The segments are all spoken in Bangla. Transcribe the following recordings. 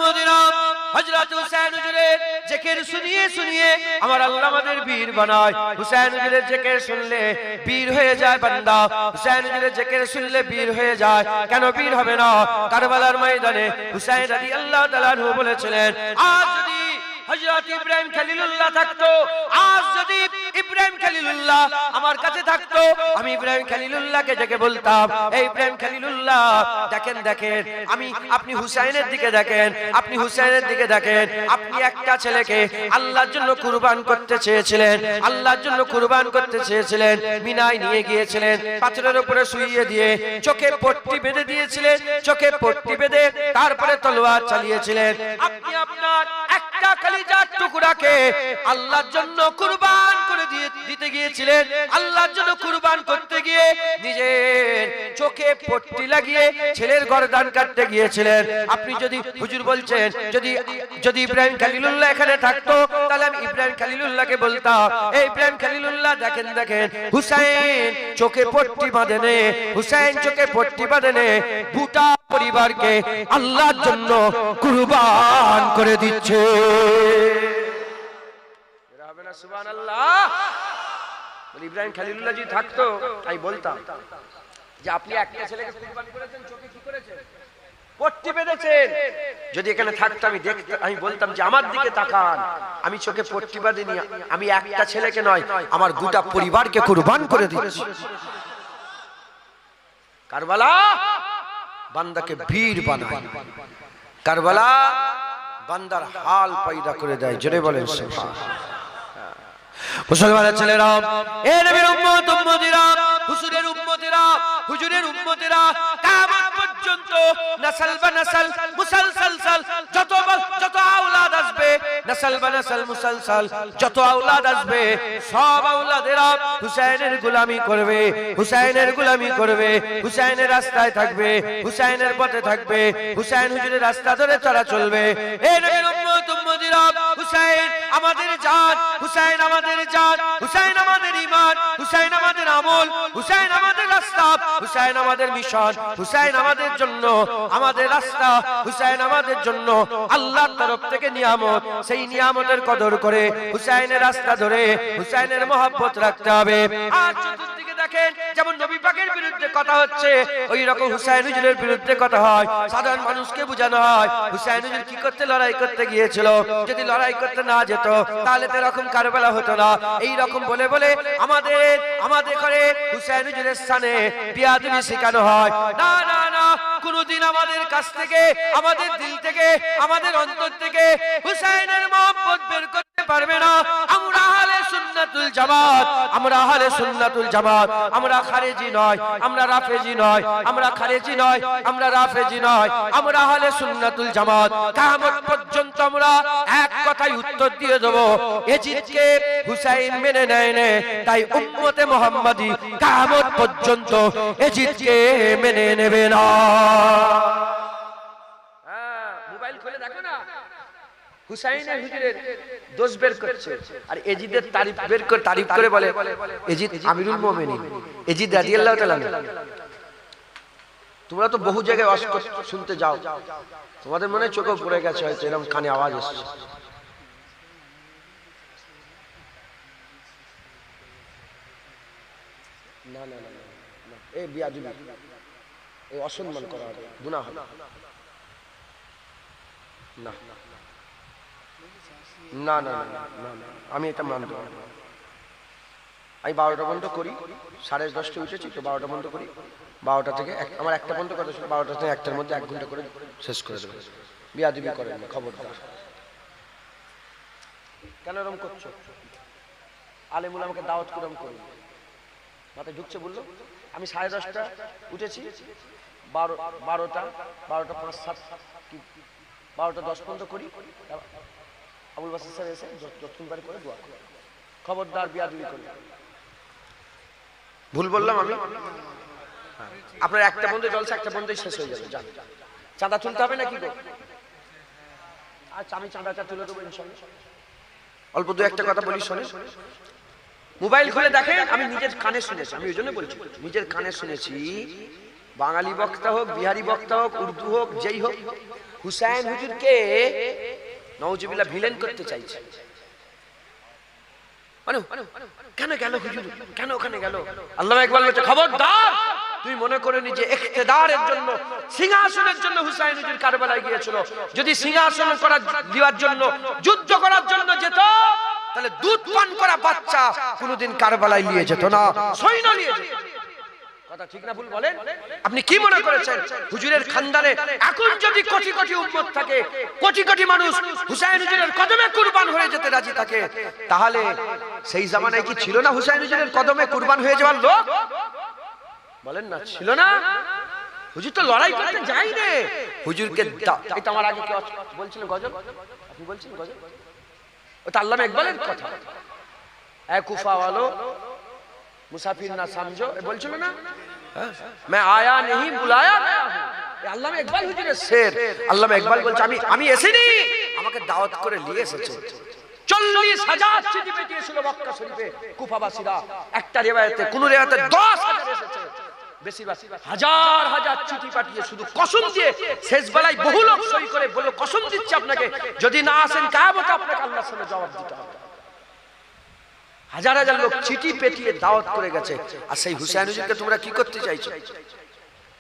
উম্মতিরা হযরত হুসাইন হুজুরের জিকির শুনিয়ে শুনিয়ে আমার আল্লাহ আমাদের বীর বানায়। হুসাইন হুজুরের জিকির শুনলে বীর হয়ে যায় বান্দা। হুসাইন হুজুরের জিকির শুনলে বীর হয়ে যায়। কেন বীর হবে না? কারবালার ময়দানে হুসাইন রাদিয়াল্লাহু তাআলা আনহু বলেছিলেন, আজ যদি হযরত ইব্রাহিম খলিলুল্লাহ থাকতো, আজ যদি ইব্রাহিম খলিলুল্লাহ আমার কাছে থাকতো, আমি ইব্রাহিম খলিলুল্লাহকে ডেকে বলতাম, এই ইব্রাহিম খলিলুল্লাহ দেখেন দেখেন, আপনি হুসাইনের দিকে দেখেন, আপনি হুসাইনের দিকে দেখেন, আপনি একটা ছেলেকে আল্লাহর জন্য কুরবান করতে চেয়েছিলেন, আল্লাহর জন্য কুরবান করতে চেয়েছিলেন, মিনায় নিয়ে গিয়েছিলেন, পাথরের উপরে শুইয়ে দিয়ে চোখে পট্টি বেঁধে দিয়েছিলেন, চোখে পট্টি বেঁধে তারপরে তলোয়ার চালিয়েছিলেন। আপনি আপনার একটা কলিজার টুকরাকে আল্লাহর জন্য কুরবান করে দিতে গিয়েছিলেন, আল্লাহর জন্য কুরবান করতে গিয়ে নিজের চোখে পট্টি লাগিয়ে ছেলের গর্দান কাটতে গিয়েছিলেন। আপনি যদি হুজুর বলছেন, যদি ইব্রাহিম খলিলুল্লাহ এখানে থাকতো, তাহলে আমি ইব্রাহিম খলিলুল্লাহকে বলতাম, এই ইব্রাহিম খলিলুল্লাহ দেখেন দেখেন, হুসাইন চোখে পট্টি বাঁধেনে, হুসাইন চোখে পট্টি বাঁধেনে গোটা পরিবারকে আল্লাহর জন্য কুরবান করে দিচ্ছে। সুবহানাল্লাহ। ইব্রাহিম খলিলুল্লাহ যদি থাকতো, আমি বলতাম যে আপনি একটা ছেলেকে কুরবান করেছেন, চোখে কি করেছেন? পট্টি বেঁধেছেন। যদি এখানে থাকতো, আমি বলতাম যে আমার দিকে তাকান, আমি চোখে পট্টি বাঁধিনি, আমি একটা ছেলেকে নয়, আমার গোটা পরিবারকে কুরবান করে দিচ্ছি। কারবালা বান্দাকে বীর বানায়, কারবালা বান্দার হাল পয়দা করে দেয়। জোরে বলেন সুবহানাল্লাহ। মুসলমানের ছেলেরা, এ নবীর উম্মত উম্মতিরা, হুজুরের উম্মতিরা, হুজুরের উম্মতিরা, কিয়ামত পর্যন্ত নসল বা নসল, মুসলসল, যত আওলাদ আসবে, নসল বা নসল, মুসলসল, যত আওলাদ আসবে, সব আওলাদেরা হুসাইনের গোলামি করবে, হুসাইনের গোলামি করবে, হুসাইনের রাস্তায় থাকবে, হুসাইনের পথে থাকবে, হুসাইন হুজুরের রাস্তা ধরে চলা চলবে। এ নবীর উম্মত উম্মতিরা, হুসাইন আমাদের জান, হুসাইন আমাদের জান, হুসাইন আমাদের ঈমান, হুসাইন আমাদের আমল, হুসাইন আমাদের রাস্তা, হুসাইন আমাদের মিশন, হুসাইন আমাদের জন্য আমাদের রাস্তা, হুসাইন আমাদের জন্য আল্লাহর তরফ থেকে নিয়ামত। সেই নিয়ামতের কদর করে হুসাইনের রাস্তা ধরে হুসাইনের মহব্বত রাখতে হবে। আর চতুর্দিকে দেখেন, যেমন নবী পাকের বিরুদ্ধে কথা হচ্ছে, ওই রকম হুসাইন হুজুরের বিরুদ্ধে কথা হয়। সাধারণ মানুষকে বোঝানো হয় হুসাইন হুজুর কি করতে লড়াই করতে গিয়েছিল, যদি লড়াই করতে না যেত তাহলে তো এরকম কারবালা হতো না। এই রকম বলে বলে আমাদের করে হুসাইন হুজুরের স্থানে বিয়াদবি শেখানো হয়। না না না, কোনদিন আমাদের কাছ থেকে, আমাদের দিল থেকে, আমাদের অন্তর থেকে হুসাইনের মহব্বত বের করতে পারবে না। আমরা আহলে সুন্নাতুল জামাত, আমরা আহলে সুন্নাতুল জামাত, আমরা খারেজি নয়, আমরা রাফেজি নয়, আমরা খারেজি নয়, আমরা রাফেজি নয়, আমরা আহলে সুন্নাতুল জামাত। কিয়ামত পর্যন্ত আমরা এক কথাই উত্তর দিয়ে দেব, এজিদকে হুসাইন মেনে নেয় না, তাই উম্মতে মুহাম্মাদি কিয়ামত পর্যন্ত এজিদকে মেনে নেবে না। মোবাইল খুলে দেখো না, হুসাইনের হুজুরের দোষ বের করছে, আর এজিদের তারিফ করে বলে এজিদ আমিরুল মুমিনিন, এজিদ রাদিয়াল্লাহু তাআলা। তোমরা তো বহু জায়গায় ওয়াজ শুনতে যাও, তোমাদের মনে চোখে পড়ে গেছে হয়তো, এরকম কানে আওয়াজ আসছে। না না না, এই বিয়াদবি, এই অসম্মান করা হবে, গুনাহ হবে। না না না না, আমি এটা মানব না। আমি 12টা বন্ধ করি, 10:30 উঠেছি তো, 12টা বন্ধ করি, 12টা থেকে আমার 1টা বন্ধ কথা শুনে 12টা থেকে 1টার মধ্যে 1 ঘন্টা করে শেষ করে দেবো। বিয়াদবি করেন না, খবরদার। কেন এরকম করছো? আলেমুল আমাকে দাওয়াত করে করি, মাথায় ঢুকছে বললো। আমি 10:30 উঠেছি, 12টা 5-7 কি 12টা 10 পর্যন্ত করি। আবুল বাসার স্যার এসে যতক্ষণ করে দোয়া করে। খবরদার বিয়াদবি করি। ভুল বললাম আমি? আপনার 1টা বন্ধু জলসা, 1টা বন্ধুই শেষ হয়ে যাবে। চাঁদা তুলতে হবে নাকি গো? আচ্ছা, আমি চাঁদাটা তুলে দেবো ইনশাআল্লাহ। অল্প 2-1টা কথা বলি, শোনে। মোবাইল খুলে দেখেন, আমি নিজের কানে শুনেছি, আমি ওই জন্য বলছি, নিজের কানে শুনেছি বাঙালি বক্তা হোক, বিহারি বক্তা হোক, উর্দু হোক, যেই হোক, হুসাইন হুজুরকে নাউজুবিল্লাহ ভিলেন করতে চাইছে। কেন গেল হুজুর, কেন ওখানে গেল? আল্লামা ইকবাল বলছে, খবরদার, তুই মনে করে নি যে ইখতিদারের জন্য, সিংহাসনের জন্য হুসাইন হুজুর কারবালায় গিয়েছিল। যদি সিংহাসন করার দেওয়ার জন্য, যুদ্ধ করার জন্য যেত, তাহলে দুধ পান করা বাচ্চা কোনোদিন কারবালায় নিয়ে যেত না, সৈন্য নিয়ে যেত। কথা ঠিক না ভুল বলেন? আপনি কি মনে করেছেন হুজুরের খানদানে এখন যদি কোটি কোটি উম্মত থাকে, কোটি কোটি মানুষ হুসাইন হুজুরের কদমে কুরবান হয়ে যেতে রাজি থাকে, তাহলে সেই জামানায় কি ছিল না হুসাইন হুজুরের কদমে কুরবান হয়ে যাওয়ার লোক? বলেন না, ছিল না? হুজুর তো লড়াই করতে যাই রে। হুজুরকে এটা আমার আগে কেউ বলছিলেন গজল, আপনি বলছেন গজল, ওটা আল্লামা ইকবালের কথা। এ কুফা ওয়ালো মুসাফির না সমঝো, বলছিল না, मैं आया नहीं बुलाया गया हूं। আল্লামা ইকবাল হুজুরের শের। আল্লামা ইকবাল বলছে, আমি এসেনি, আমাকে দাওয়াত করে নিয়ে এসেছে। 40,000 চিঠি পাঠিয়েছিল মক্কা শরীফে কুফাবাসীরা। একটা রিওয়ায়াতে, কোন রিওয়ায়াতে 10,000 এসেছে। বেশিরভাগ হাজার হাজার চিঠি পাঠিয়ে শুধু কসম দিয়ে শেষ বেলায় বহু লোক সই করে বলল, কসম দিচ্ছি আপনাকে, যদি না আসেন কিয়ামতে আপনাকে আল্লাহর সামনে জবাব দিতে হবে। হাজার হাজার লোক চিঠি পেটিয়ে দাওয়াত করে গেছে। আর সেই হুসাইন হুজুরকে তোমরা কি করতে চাইছো?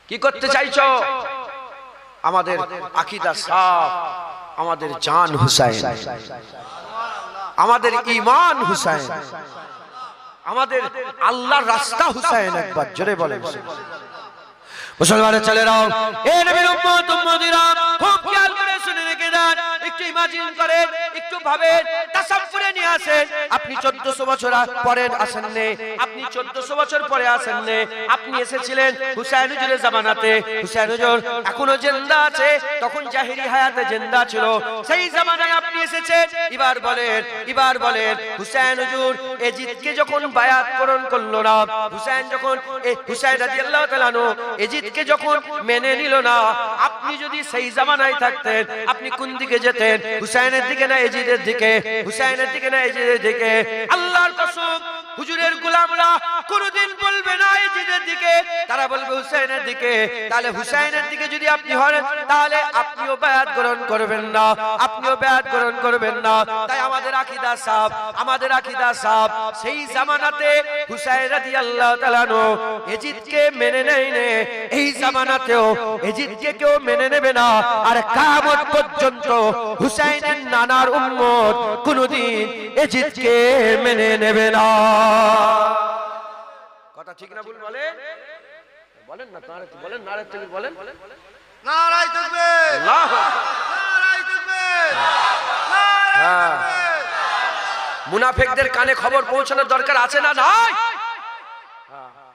কি করতে চাইছো? আমাদের আকীদা সাফ, আমাদের জান হুসাইন, আমাদের ঈমান হুসাইন, আমাদের আল্লাহর রাস্তা হুসাইন। একবার জোরে বলেন মুসলমানের ছেলেরাও, এ নবীর উম্মত উম্মতিরা, খুব খেয়াল করে শুনে রেখে দেন, একটু ইমাজিন করেন, একটু ভাবেন, তাসাব্বুরে নিয়ে আসেন। আপনি 1400 বছর পরে আসেন নে, আপনি 1400 বছর পরে আসেন নে, আপনি এসেছিলেন হুসাইন হুজুরের জামানাতে। হুসাইন হুজুর এখনো জিন্দা আছে, তখন জাহেরি হায়াতে জিন্দা ছিল, সেই জামানায় আপনি এসেছেন। এবার বলেন হুসাইন হুজুর এজিদকে যখন বায়াত করণ করলো না, হুসাইন রাদিয়াল্লাহু তাআলা আনহু এজিদকে যখন মেনে নিল না, আপনি যদি সেই জামানায় থাকতেন, আপনি কোন দিকে যেতেন? হুসাইনের দিকে না এজিদের দিকে? হুসাইনের দিকে না এজিদের দিকে? আল্লাহর কসম, হুজুরের গোলামরা কোনদিন বলবে না এজিদের দিকে, তারা বলবে হুসাইনের দিকে। তাহলে হুসাইনের দিকে যদি আপনি হন, তাহলে আপনিও বায়াত গ্রহণ করবেন না, আপনিও বায়াত গ্রহণ করবেন না। তাই আমাদের আকীদা সাফ, আমাদের আকীদা সাফ। সেই জামানাতে হুসাইন রাদিয়াল্লাহু তাআলা আনহু এজিদকে মেনে নেয়নি, এই জামানাতেও এজিদকে কেউ মেনে নেবে না। আর কিয়ামত পর্যন্ত হুসাইনের নানার উম্মত কোনদিন এজিদকে মেনে নেবে না। কথা ঠিক না ভুল বলেন? বলেন না, তারা বলেন, নারে তাকবীর বলেন, নারায়ে তাকবীর, আল্লাহু নারায়ে তাকবীর, নারায়ে তাকবীর। মুনাফিকদের কানে খবর পৌঁছানোর দরকার আছে না নাই?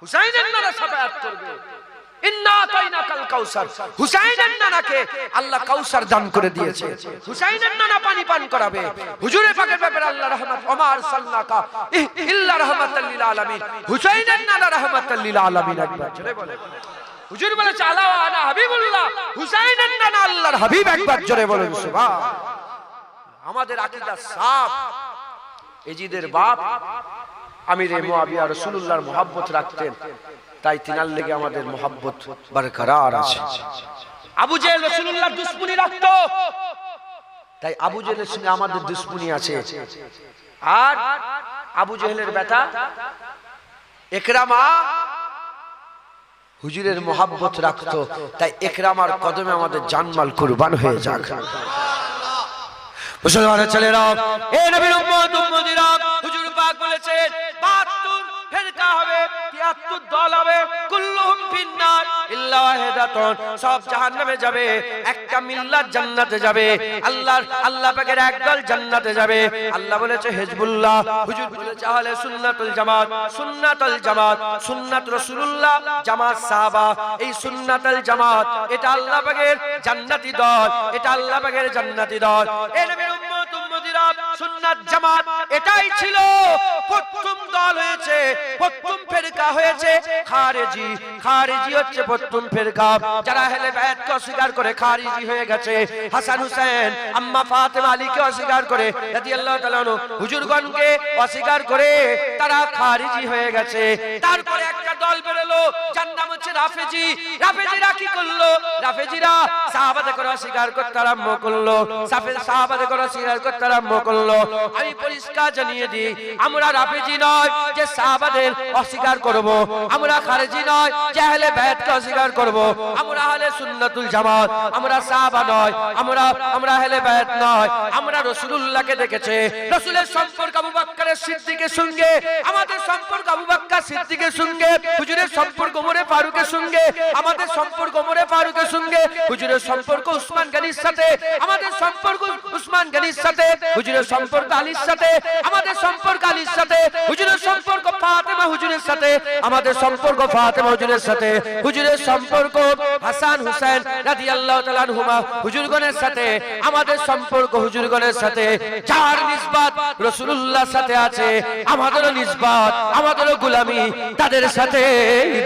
হুসাইনের নানা সাফায়াত করবে, ইন্না আতাইনাকাল কাউসার। হুসাইনের নানাকে আল্লাহ কাউসার দান করে দিয়েছে, হুসাইনের নানা পানি পান করাবে। হুজুরে পাকের ব্যাপারে আল্লাহ রহমত, ওমার সাল্লাকা ইল্লা রাহমাতাল লিল আলামিন। হুসাইনের নানা রাহমাতাল লিল আলামিন। একবার জোরে বলেন, হুজুর বলেছে আলা ওয়া আনা হাবিবুল্লাহ, হুসাইনের নানা আল্লাহর হাবিব। একবার জোরে বলেন সুবহান। আমাদের আকীদা সাফ। এজিদের বাপ আমিরে মুআবিয়া রাসূলুল্লাহর মুহাব্বত রাখতেন, তাই তিনার লেগে আমাদের মুহাব্বত বরকরার আছে। আবু জেহেল রাসূলুল্লাহর দুশমনি রাখতো, তাই আবু জেহেলের সঙ্গে আমাদের দুশমনি আছে। আর আবু জেহেলের বেটা ইকরামা হুজুরের মুহাব্বত রাখতো, তাই ইকরামার কদমে আমাদের জানমাল কুরবান হয়ে যাক। মুসলমানের ছেলেরা, এ নবীর উম্মত উম্মতিরা, হুজুর পাক বলেছেন 72 ফেরকা হবে, 73 দল হবে, কুল্লুহুম ফিন্নার ইল্লা ওয়াহিদাতুন, সব জাহান্নামে যাবে, একটা মিল্লাত জান্নাতে যাবে। আল্লাহ পাকের একদল জান্নাতে যাবে। আল্লাহ বলেছে হিজবুল্লাহ, হুজুর বলেছে আহলে সুন্নাতুল জামাত। সুন্নাতুল জামাত, সুন্নাত রাসূলুল্লাহ, জামাত সাহাবা। এই সুন্নাতুল জামাত এটা আল্লাহ পাকের জান্নাতি দল, এটা আল্লাহ পাকের জান্নাতি দল। এই নবীর উম্মত উম্মতিরা, সুন্নাত জামাত এটাই ছিল প্রথম দল হয়েছে, প্রথম ফেরকা হয়েছে খারেজি। খারেজি হচ্ছে প্রথম ফেরকা, যারা আহলে বাইতকে অস্বীকার করে খারেজি হয়ে গেছে। হাসান হুসেন, আম্মা ফাতেমা আলীকে অস্বীকার করে রাদিয়াল্লাহু তাআলা আনহু, হুজুরগণকে অস্বীকার করে তারা খারেজি হয়ে গেছে। তারপরে একটা দল বেরোলো, যার নাম হচ্ছে রাফেজি। রাফেজিরা কি করলো? রাফেজিরা সাহাবাদের কথা স্বীকার করতে আরম্ভ করলো। সাহাবাদের কথা স্বীকার করতে আরম্ভ করলো। আমি পরিষ্কার জানিয়ে দিই, আমরা রাফেজি নয় যে সাহাবাদের অস্বীকার করব, আমরা খারেজি নয় যে আহলে বাইতকে অস্বীকার করব, আমরা আহলে সুন্নাতুল জামাত, আমরা সাহাবা নয়, আমরা আহলে বাইত নয়। আমরা রাসূলুল্লাহকে দেখেছে, রাসূলের সম্পর্ক আবু বকর সিদ্দিকের সঙ্গে, আমাদের সম্পর্ক আবু বকর সিদ্দিকের সঙ্গে, হুজুরের সম্পর্ক ওমরে ফারুকের সঙ্গে, আমাদের সম্পর্ক ওমরে ফারুকের সঙ্গে, হুজুরের সম্পর্ক উসমান গনির সাথে, আমাদের সম্পর্ক উসমান গনির সাথে, হুজুরের সম্পর্ক আলীর সাথে, আমাদের সম্পর্ক আলীর সাথে, হুজুরের সম্পর্ক ফাতেমা হুজুরের সাথে, আমাদের সম্পর্ক ফাতেমা হুজুরের সাথে, হুজুরের সম্পর্ক হাসান হুসাইন রাদিয়াল্লাহু তাআলা আনহুমা হুজুরগণের সাথে, আমাদের সম্পর্ক হুজুরগণের সাথে। যার নিসবত রাসূলুল্লাহর সাথে আছে, আমাদেরও নিসবত, আমাদেরও গোলামি তাদের সাথে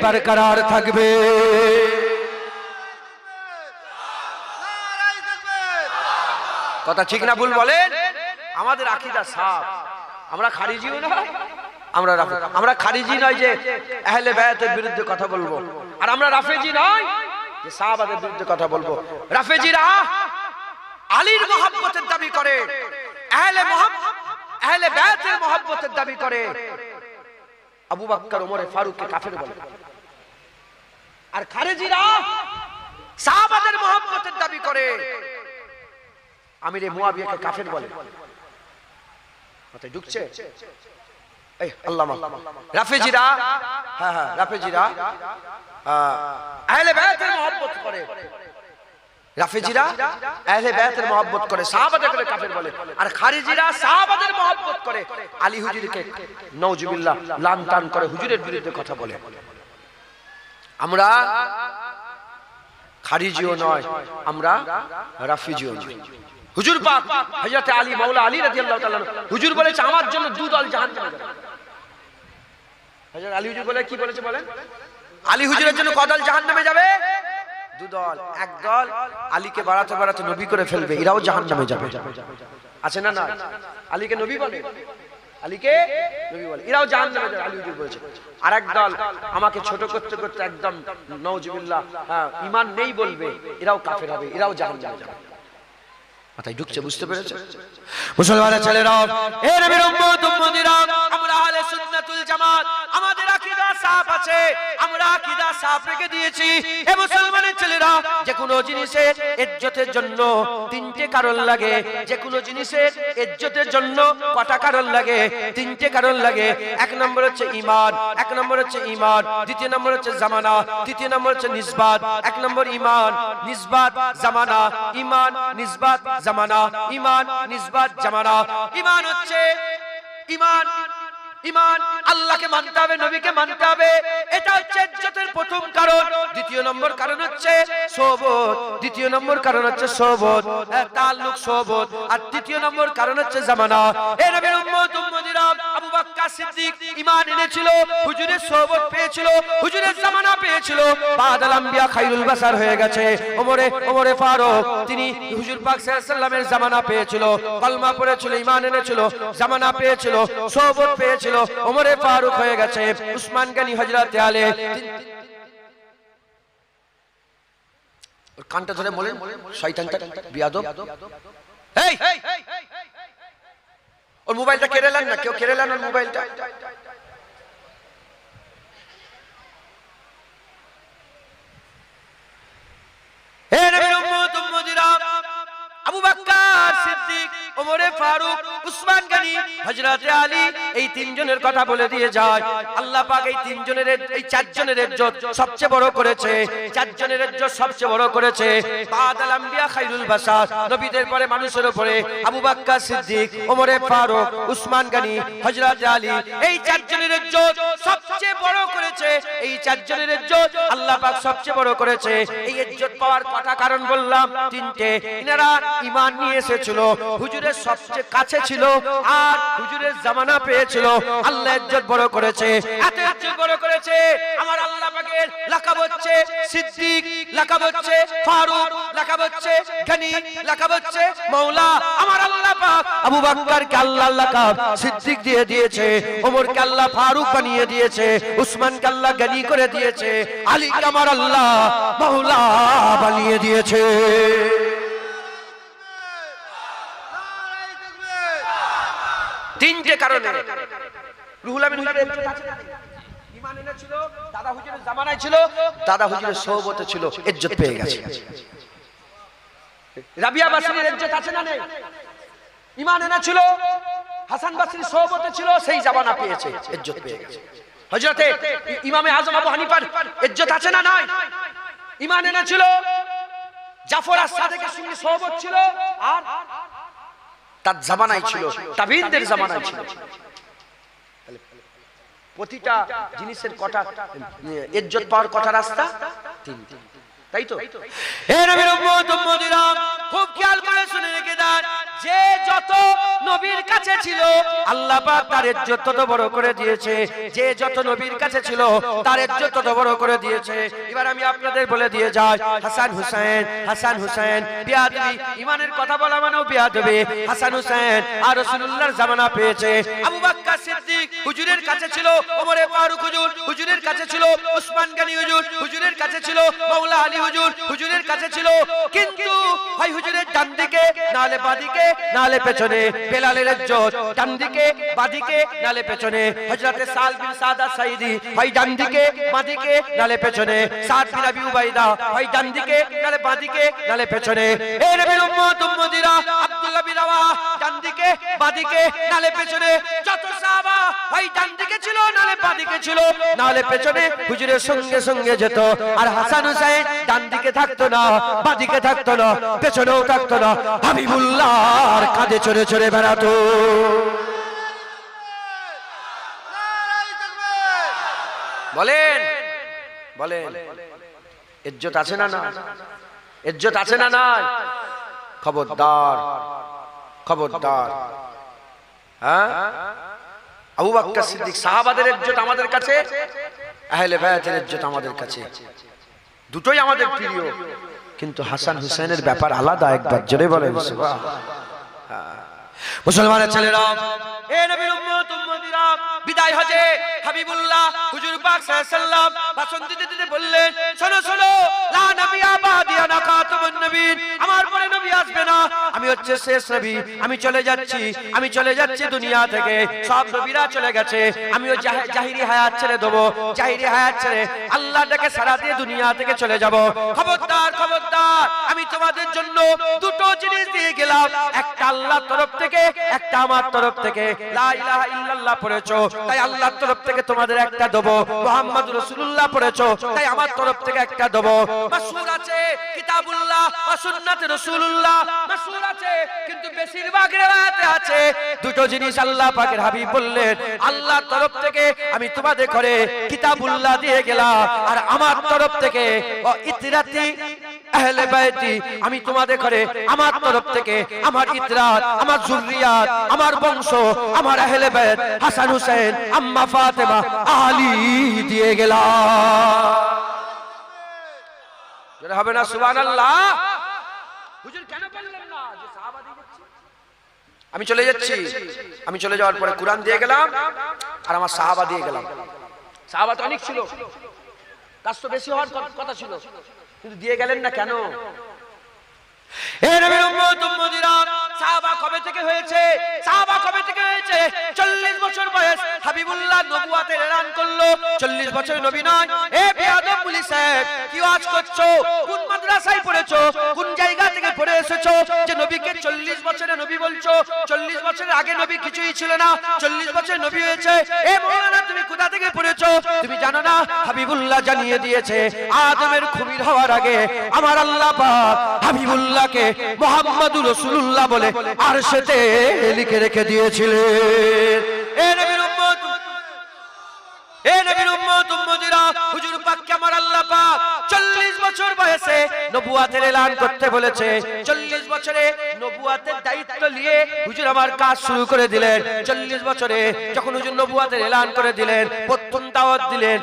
বরকরার থাকবে। কথা ঠিক না ভুল বলেন? আমাদের আকীদা সাফ, আমরা খারিজিও নয়, আমরা খারিজি নয় যে আহলে বায়াতের বিরুদ্ধে কথা বলবো, আর আমরা রাফেজি নয় যে সাহাবাদের বিরুদ্ধে কথা বলবো। রাফেজিরা আলীর মহব্বতের দাবি করে, আহলে বায়াতের মহব্বতের দাবি করে, আবু বকর ওমর ফারুককে কাফের বলে। আর খারিজিরা সাহাবাদের মহব্বতের দাবি করে, আমিরে মুয়াবিয়াকে কাফের বলে। মাথায় ঢুকছে? এই আল্লামা রাফেজিরা, হ্যাঁ রাফেজিরা আহলে বায়াতের মহব্বত করে, রাফেজিরা আহলে বায়াতের মহব্বত করে, সাহাবাদেরকে কাফের বলে। আর খারিজিরা সাহাবাদের মহব্বত করে, আলী হুজুরকে নাউজুবিল্লাহ লান তান করে, হুজুরের বিরুদ্ধে কথা বলে। আমরা খারিজিও নয়, আমরা রাফেজিও নয়। হুজুর পাক হযরত আলী মাওলা আলী রাদিয়াল্লাহু তাআলা হুজুর বলেছে আমার জন্য দুই দল জাহান্নামে যাবে। হযরত আলী হুজুর বলে, কি বলেছে বলেন? আলী হুজুরের জন্য কয় দল জাহান্নামে যাবে? দুই দল। এক দল আলীকে বাড়াতে বাড়াতে নবী করে ফেলবে, এরাও জাহান্নামে যাবে। আছে না? না, আলীকে নবী বলে, আলীকে নবী বলে, এরাও জাহান্নামে যাবে, আলী হুজুর বলেছে। আর এক দল আমাকে ছোট করতে করতে একদম নাউজুবিল্লাহ ঈমান নেই বলবে, এরাও কাফের হবে, এরাও জাহান্নামে যাবে। মাথায় ঢুকছে? বুঝতে পেরেছে? মুসলমানের ছেলেরা, এ নবীর উম্মত উম্মতিরা, আমরা আহলে সুন্নাতুল জামাত, আমাদের আকীদা সাফ আছে, আমরা আকীদা সাফ রেখে দিয়েছি। এ মুসলমানের ছেলেরা, যে কোনো জিনিসের ইজ্জতের জন্য তিনটে কারণ লাগে। যে কোনো জিনিসের ইজ্জতের জন্য কটা কারণ লাগে? তিনটে কারণ লাগে। এক নম্বর হচ্ছে ঈমান, এক নম্বর হচ্ছে ঈমান, দ্বিতীয় নম্বর হচ্ছে জামানা, তৃতীয় নম্বর হচ্ছে নিসবাত। এক নম্বর ঈমান, নিসবাত, জামানা, ঈমান, নিসবাত, জামানা, ঈমান, নিসবাত, জামানা। ঈমান হচ্ছে ঈমান, ঈমান আল্লাহকে মানতে হবে, নবীকে মানতে হবে, এটা হচ্ছে ইজ্জতের প্রথম কারণ। দ্বিতীয় নম্বর কারণ হচ্ছে সোহবত, দ্বিতীয় নম্বর কারণ হচ্ছে সোহবত, তাআল্লুক সোহবত। আর তৃতীয় নম্বর কারণ হচ্ছে জামানা। এ নবীর উম্মত উম্মতিরা, আবু বকর সিদ্দিক ঈমান এনেছিল, হুজুরের সোহবত পেয়েছিল, হুজুরের জামানা পেয়েছিল, বাদাল আম্বিয়া খায়রুল বাশার হয়ে গেছে। ওমরে ফারুক, তিনি হুজুর পাক সাল্লাল্লাহু আলাইহি ওয়াসাল্লামের জামানা পেয়েছিল, কলমা পড়েছিল, ঈমান এনেছিল, জামানা পেয়েছিল, সোহবত পেয়েছিল, ওমরে ফারুক হয়ে গেছে। উসমান গনি, হযরত আলী, ওর কানটা ধরে বলেন শয়তানটা বিয়াদব, এই ওর মোবাইলটা কেড়ে নেন না, কেউ কেড়ে নেন ওর মোবাইলটা। হে নবীর উম্মত উম্মতিরা, আবু বকর সিদ্দিক, ওমরে ফারুক, উসমান গনি, হযরত আলী, এই তিনজনের কথা বলে দিয়ে যায়। আল্লাহ পাক এই তিনজনের, এই চারজনের ইজ্জত সবচেয়ে বড় করেছে, চারজনের ইজ্জত সবচেয়ে বড় করেছে। বাদাল আম্বিয়া খায়রুল বাশার, নবীদের পরে মানুষের উপরে আবু বকর সিদ্দিক, ওমরে ফারুক, উসমান গনি, হযরত আলী, এই চারজনের ইজ্জত সবচেয়ে বড় করেছে। এই চারজনের ইজ্জত আল্লাহ পাক সবচেয়ে বড় করেছে। এই ইজ্জত পাওয়ার কটা কারণ বললাম? তিনটে। ইনারা ঈমান নিয়ে এসেছিল, হুজুরের সবচেয়ে কাছে ছিল, আর হুজুরের জামানা পেয়েছিল। আল্লাহ ইজ্জত বড় করেছে, এত ইজ্জত বড় করেছে। আমার আল্লাহ পাকের লাকাব হচ্ছে সিদ্দিক, লাকাব হচ্ছে ফারুক, লাকাব হচ্ছে গনি, লাকাব হচ্ছে মাওলা। আমার আল্লাহ পাক আবু বকরকে আল্লাহ লাকাব সিদ্দিক দিয়ে দিয়েছে, ওমরকে আল্লাহ ফারুক বানিয়ে দিয়েছে, উসমানকে আল্লাহ জ্ঞানী করে দিয়েছে, আলীকে আমার আল্লাহ মাওলা বানিয়ে দিয়েছে। তিনটে কারণে রুহুল আমিন হুজুরের ঈমান এনেছিল, দাদা হুজুরের জামানায় ছিল, দাদা হুজুরের সোহবতে ছিল, ইজ্জত পেয়ে গেছে। রাবিয়া বাসরীর ইজ্জত আছে না নেই? ঈমান এনেছিল, হাসান বাসরীর সোহবতে ছিল, সেই জামানা পেয়েছে, ইজ্জত পেয়ে গেছে। হযরতে ইমামে আযম আবু হানিফার ইজ্জত আছে না নাই? ঈমান এনেছিল, জাফর আস-সাদিকের সঙ্গে সোহবত ছিল, আর তার জামানায় ছিল, তাবিঈনদের জামানায় ছিল। প্রতিটা জিনিসের কটা ইজ্জত পাওয়ার কটা রাস্তা? তিনটি, তাই তো? হে নবীর উম্মত উম্মতিরা, খুব খেয়াল করে শুনে রেখে দেন, যে যত নবীর কাছে ছিল আল্লাহ পাক তার ইজ্জত তত বড় করে দিয়েছে। যে যত নবীর কাছে ছিল তার ইজ্জত তত বড় করে দিয়েছে। এবার আমি আপনাদের বলে দিয়ে যাই, হাসান হুসাইন, হাসান হুসাইন বিয়াদবি, ঈমানের কথা বলা মানেও বিয়াদবি। হাসান হুসাইন আর রাসূলুল্লাহর জামানা পেয়েছে। আবু বকর সিদ্দিক হুজুরের কাছে ছিল, ওমর ফারুক হুজুর হুজুরের কাছে ছিল, উসমান গনি হুজুর হুজুরের কাছে ছিল, মাওলা আলী হুজুর হুজুরের কাছে ছিল। কিন্তু হয় হুজুরের ডান দিকে নালে বাদিকে নালে পেছনে, বেলালের ইজ্জত ডান দিকে বাদিকে নালে পেছনে। হযরতে সাল বিন সাদা সাইদি হয় ডান দিকে বাদিকে নালে পেছনে। সাদ বিন আবি উবাইদা হয় ডান দিকে নালে বাদিকে নালে পেছনে। হে নবীর উম্মত উম্মতিরা, আব্দুল্লাহ বিন রাওয়াহ ডান দিকে বাদিকে নালে পেছনে। যত সাহাবা হয় ডান দিকে ছিল নালে বাদিকে ছিল, নালে পেছনে হুজুরের সঙ্গে সঙ্গে যেত। আর হাসান হুসাইন ডান দিকে থাকতো না, বাদিকে থাকতো না, পেছনেও থাকতো না, হাবিবুল্লাহর কাঁধে চড়ে চড়ে বেড়াতো। বলেন বলেন, ইজ্জত আছে না না? ইজ্জত আছে না নাই? খবরদার খবরদার। হ্যাঁ, আবু বকর সিদ্দিক, সাহাবাদের ইজ্জত আমাদের কাছে, আহলে বায়াতের ইজ্জত আমাদের কাছে, দুটোই আমাদের প্রিয়। কিন্তু হাসান হুসাইনের ব্যাপার আলাদা, একবার জোরে বলেন সুবহানাল্লাহ। মুসলমানের ছেলেরা, হে নবীর উম্মত উম্মতিরা, বিদায় হজে হাবিবুল্লাহ হুজুর পাক সাল্লাল্লাহু আলাইহি ওয়াসাল্লাম ভাষণ দিতে দিতে বললেন, শোনো শোনো, লা নবিয়া বাদি আনা খাতামুন নবীন, আমার পরে নবী আসবে না, আমি হচ্ছে শেষ নবী, আমি চলে যাচ্ছি, আমি চলে যাচ্ছি দুনিয়া থেকে, সব নবীরা চলে গেছে, আমিও জাহিরি হায়াত ছেড়ে দেব, জাহিরি হায়াত ছেড়ে আল্লাহটাকে সারা দিয়ে দুনিয়া থেকে চলে যাব। খবরদার খবরদার, আমি তোমাদের জন্য দুটো জিনিস দিয়ে গেলাম, একটা আল্লাহর তরফ থেকে, একটা আমার তরফ থেকে। লা ইলাহা ইল্লাল্লাহ পড়েছো, তাই আল্লাহর তরফ থেকে তোমাদের একটা দেব। মুহাম্মদ রাসূলুল্লাহ পড়েছো, তাই আমার তরফ থেকে একটা দেব। মাসুর আছে কিতাবুল্লাহ ওয়া সুন্নাত রাসূলুল্লাহ, মাসুর আছে, কিন্তু বেশিরভাগ riwayate আছে দুটো জিনিস আল্লাহ পাকের হাবিব বললেন, আল্লাহর তরফ থেকে আমি তোমাদের ঘরে কিতাবুল্লাহ দিয়ে গেলাম, আর আমার তরফ থেকে ও ইতরাতি আহলে বাইতি, আমি তোমাদের ঘরে আমার তরফ থেকে আমার ইতরাত, আমার যুররিয়াত, আমার বংশ, আমার আহলে বাইত, হাসান হুসাইন, আম্মা ফাতেমা, আলী দিয়ে গেলাম। জোরে হবে না সুবহানাল্লাহ? হুজুর কেন বললেন না যে সাহাবা দিয়ে যাচ্ছে? আমি চলে যাচ্ছি, আমি চলে যাওয়ার পরে কুরআন দিয়ে গেলাম আর আমার সাহাবা দিয়ে গেলাম। সাহাবা তো অনেক ছিল, কাজ তো বেশি হওয়ার কথা ছিল, কিন্তু দিয়ে গেলেন না কেন? হে নবীর উম্মত উম্মতিরা, সাহাবা কবে থেকে হয়েছে? সাহাবা কবে থেকে হয়েছে? 40 বছর বয়স হাবিবুল্লাহ নবুয়তের এলান করলো। 40 বছর নবী নয়। এ বেয়াদব পুলিশ সাহেব, কি ওয়াজ করছো? কোন মাদ্রাসায় পড়েছো? কোন জায়গা থেকে পড়ে এসেছো যে নবীকে 40 বছরে নবী বলছো? 40 বছরের আগে নবী কিছুই ছিল না, 40 বছর নবী হয়েছে। এ মাওলানা, তুমি কোথা থেকে পড়েছো? তুমি জানো না হাবিবুল্লাহ জানিয়ে দিয়েছে, আদমের খুমির হওয়ার আগে আমার আল্লাহ পাক হাবিবুল্লাহকে মুহাম্মাদুর রাসূলুল্লাহ বলে আরশেতে লিখে রেখে দিয়েছিলেন। এ নবীর উম্মত, এ নবীর উম্মত উম্মতিরা, হুজুর পাককে আমার আল্লাহ পাক 40 বছর বয়সে নবুয়তের এলান করতে বলেছে। 40 বছরে নবুয়তের দায়িত্ব নিয়ে হুজুর আমার কাজ শুরু করে দিলেন। 40 বছরে যখন হুজুর নবুয়তের এলান করে দিলেন, প্রথম দাওয়াত দিলেন,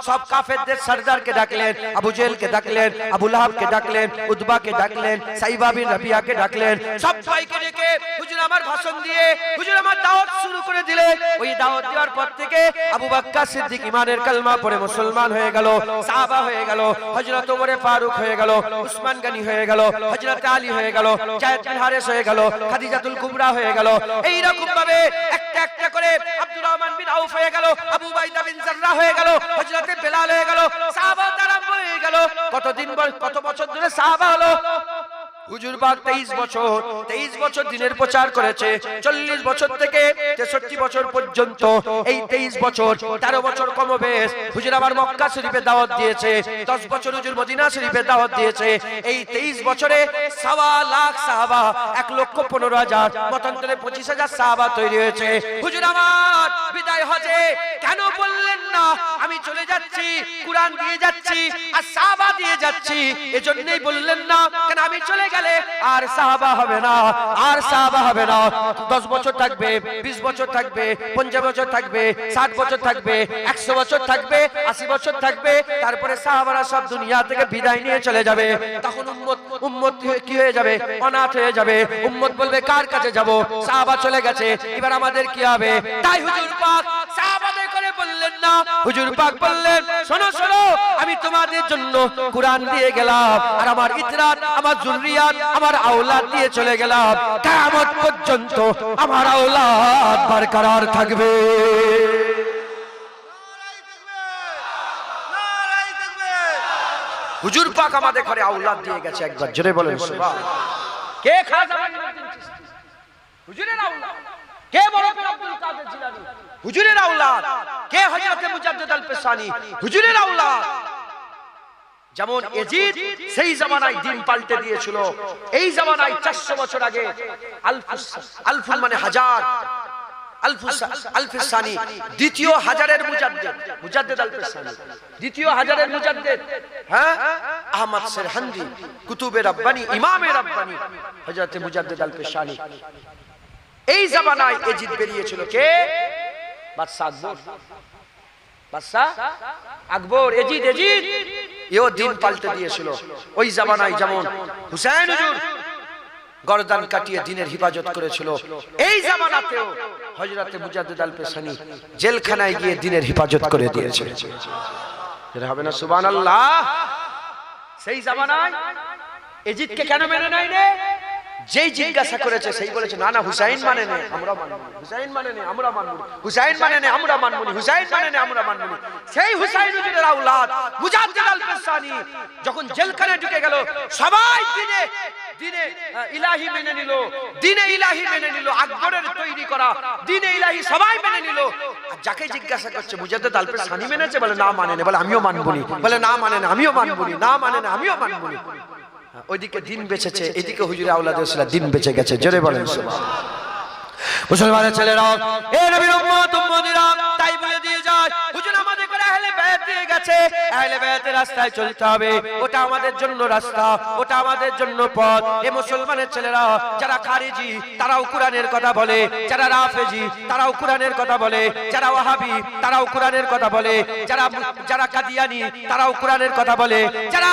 সব কাফেরদের সরদারকে ডাকলেন, আবু জেহেলকে ডাকলেন, আবু লাহাবকে ডাকলেন, উতবাকে ডাকলেন, সাইবা বিন রাবিয়াকে ডাকলেন, সবাইকে ডেকে হুজুর আমার ভাষণ দিয়ে হুজুর আমার দাওয়াত শুরু করে দিলে ওই দাওয়াত দেওয়ার পর থেকে আবু বকর সিদ্দিক ঈমানের কালমা পড়ে মুসলমান হয়ে গেল, সাহাবা হয়ে গেল, হযরত ওমর ফারুক হয়ে গেল, উসমান গনি হয়ে গেল, হযরত আলী হয়ে গেল, যায়েদ বিন হারেস হয়ে গেল, খাদিজাতুল কুবরা হয়ে গেল। এই রকম ভাবে একটা একটা করে আব্দুর রহমান বিন আউফ হয়ে গেল, আবু উবাইদা বিন জাররাহ হয়ে গেল, হযরত বেলাল হয়ে গেল, সাহাবা তারা হয়ে গেল। কত বছর ধরে সাহাবা হলো? হুজুর পাক 23 বছর দিনের প্রচার করেছে। 40 বছর থেকে 63 বছর পর্যন্ত এই 23 বছর 13 বছর কমবেশ হুজুর আবার মক্কা শরীফে দাওয়াত দিয়েছে। 10 বছর হুজুর মদিনা শরীফে দাওয়াত দিয়েছে। এই 23 বছরে 1.25 লাখ সাহাবা, 1,15,000 মতান্তরে 25,000 সাহাবা তৈরি হয়েছে। হুজুর আমার বিদায় হজে কেন বললেন না আমি চলে যাচ্ছি, কুরআন দিয়ে যাচ্ছি আর সাহাবা দিয়ে যাচ্ছি? এজন্যই বললেন না কেন আমি চলে গেলে আর সাহাবা হবে না, আর সাহাবা হবে না। 10 বছর থাকবে, 20 বছর থাকবে, 50 বছর থাকবে, 60 বছর থাকবে, 100 বছর থাকবে, 80 বছর থাকবে, তারপরে সাহাবারা সব দুনিয়া থেকে বিদায় নিয়ে চলে যাবে। তখন উম্মত কি হয়ে যাবে? অনাথ হয়ে যাবে। উম্মত বলবে কার কাছে যাব? সাহাবা চলে গেছে, এবার আমাদের কি হবে? তাই হুজুর পাক সাহাবাদের করে বললেন না, হুজুর পাক বললেন শোনো শোনো, আমি তোমাদের জন্য কুরআন দিয়ে গেলাম আর আমার ইতরাত, আমার যুররিয়াত, আমার আওলাদ দিয়ে চলে গেলাম। কিয়ামত পর্যন্ত আমার আওলাদ বরকরার থাকবে। হুজুর পাক আমাদের ঘরে আওলাদ দিয়ে গেছে। একবার জোরে বলেন সুবহানাল্লাহ। কে খাজা মাইনুদ্দিন চিশতি? হুজুরের আওলাদ। কে বড় পীর আব্দুল কাদের জিলানী? হুজুরের আওলাদ। কে হযরত মুজাদ্দিদ আল-ফিসানি? হুজুরের আওলাদ। যেমন ইয়াজিদ সেই জামানায় দিন পাল্টে দিয়েছিল, এই জামানায় 400 বছর আগে আলফুল মানে হাজার, আল-ফিসানি দ্বিতীয় হাজারের মুজাদ্দিদ আল-ফিসানি দ্বিতীয় হাজারের মুজাদ্দিদ, হ্যাঁ, আহমদ সিরহান্দি কুতুবে রাব্বানি, ইমামে রাব্বানি হযরত মুজাদ্দিদ আল-ফিসানি। এই জামানায় ইয়াজিদ বেরিয়েছিল। কে? বাদশা আকবর। বাদশা আকবর ইয়াজিদ এও দিন পাল্টে দিয়েছিল। ওই জামানায় যেমন হুসাইন হুজুর গর্দান কাটিয়ে দিনের হিফাজত করেছিল, এই জামানাতেও হযরত মুজাদ্দিদ আল-ফিসানি জেলখানায় গিয়ে দিনের হিফাজত করে দিয়েছে। এটা হবে না সুবহানাল্লাহ? সেই জামানায় ইয়াজিদকে কেন মেনে নেয় না? যেই জিজ্ঞাসা করেছে সেই বলেছে না না হুসাইন মানে নে আমরা মানব, হুসাইন মানে নে আমরা মানব, হুসাইন মানে নে আমরা মানব, হুসাইন মানে নে আমরা মানব। সেই হুসাইন হুজুরের আওলাদ মুজাদ্দিদ আল-ফিসানি যখন জেলখানায় ঢুকে গেল, সবাই দিনে ইলাহি মেনে নিল, দিনে ইলাহি মেনে নিল, আকবরের তৈরি করা দিনে ইলাহি সবাই মেনে নিল। আর যাকে জিজ্ঞাসা করছে মুজাদ্দিদ আল-ফিসানি মেনেছে? বলে না মানে না। বলে আমিও মানব নি। বলে না মানে না আমিও মানব নি। না মানে না আমিও মানব নি। ওইদিকে দিন বেঁচেছে, এদিকে হুজুরে আওলাদ রাসূল দিন বেঁচে গেছে। জোরে বলেন সুবহানাল্লাহ। মুসলমানের ছেলেরা, এ নবীর উম্মত উম্মতিরা, তাই বলে দিয়ে যায় হুজুর আমাদের করে আহলে বাইত দিয়ে গেছে। আহলে বাইতের রাস্তায় চলতে হবে, ওটা আমাদের জন্য রাস্তা, ওটা আমাদের জন্য পথ। এ মুসলমানের ছেলেরা, যারা খারিজি তারাও কোরআনের কথা বলে, যারা রাফেজি তারাও কোরআনের কথা বলে, যারা ওয়াহাবি তারাও কোরআনের কথা বলে, যারা কাদিয়ানি তারাও কোরআনের কথা বলে, যারা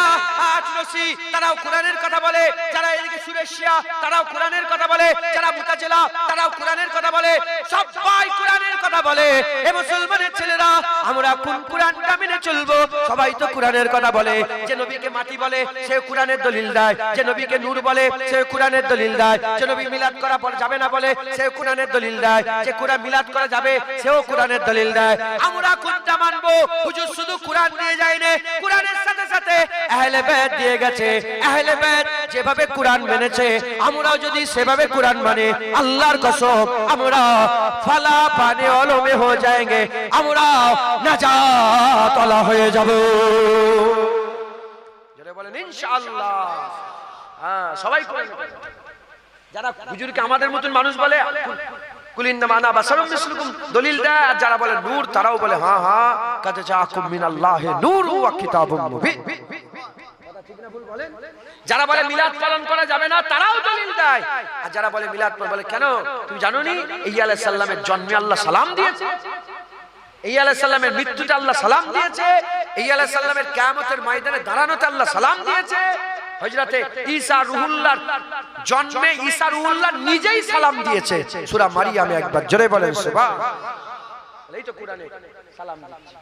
আশরফি তারাও কোরআনের কথা বলে, যারা এদিকে সুরেশিয়া তারাও কোরআনের কথা বলে, যারা মুতাজিলা তারাও কোরআনের কথা বলে, সবাই কোরআনের কথা বলে। এ মুসলমানের ছেলেরা, আমরা কোন কোরআনটা মেনে চলবো? সবাই তো কোরআনের কথা বলে। যে নবীকে মাটি বলে সে কোরআনের দলিল দেয়, যে নবীকে নূর বলে সে কোরআনের দলিল দেয়, যে নবী মিলাদ করা যাবে না বলে সে কোরআনের দলিল দেয়, যে কোরআন মিলাদ করা যাবে সেও কোরআনের দলিল দেয়। আমরা কোনটা মানবো? হুজুর শুধু কোরআন দিয়ে যায় না, কোরআনের সাথে সাথে আহলে বাইত দিয়ে গেছে। আহলে বাইত যেভাবে কোরআন মেনেছে, আমরাও যদি সেভাবে কোরআন মানে, আল্লাহর কসম আমরা ফালা পানে অলমে হয়ে যাएंगे, আমরা নাজাত ওয়ালা হয়ে যাব। যারা বলেন ইনশাআল্লাহ, হ্যাঁ সবাই কোরআন। যারা হুজুরকে আমাদের মতন মানুষ বলে কুলিন্না মানা বাসারুম মিসলুকুম দলিল দেয়, আর যারা বলে নূর তারাও বলে হ্যাঁ হ্যাঁ কাদ জাআকুম মিনাল্লাহি নূরু ওয়া কিতাবুম মুবিন। যারা বলে মিলাদ পালন করা যাবে না তারাও দলিল দেয়, আর যারা বলে মিলাদ বলে কেন তুমি জানো নি ঈসা আলাইহিস সালামের জন্মে আল্লাহ সালাম দিয়েছে, ঈসা আলাইহিস সালামের মৃত্যুতে আল্লাহ সালাম দিয়েছে, ঈসা আলাইহিস সালামের কিয়ামতের ময়দানে দাঁড়ানোতে আল্লাহ সালাম দিয়েছে। হযরতে ঈসা রুহুল্লাহর জন্মে ঈসা রুহুল্লাহ নিজেই সালাম দিয়েছে সূরা মারিয়ামে একবার জোরে বলেন সুবহানাল্লাহ। এই তো কোরআনে সালাম দিচ্ছে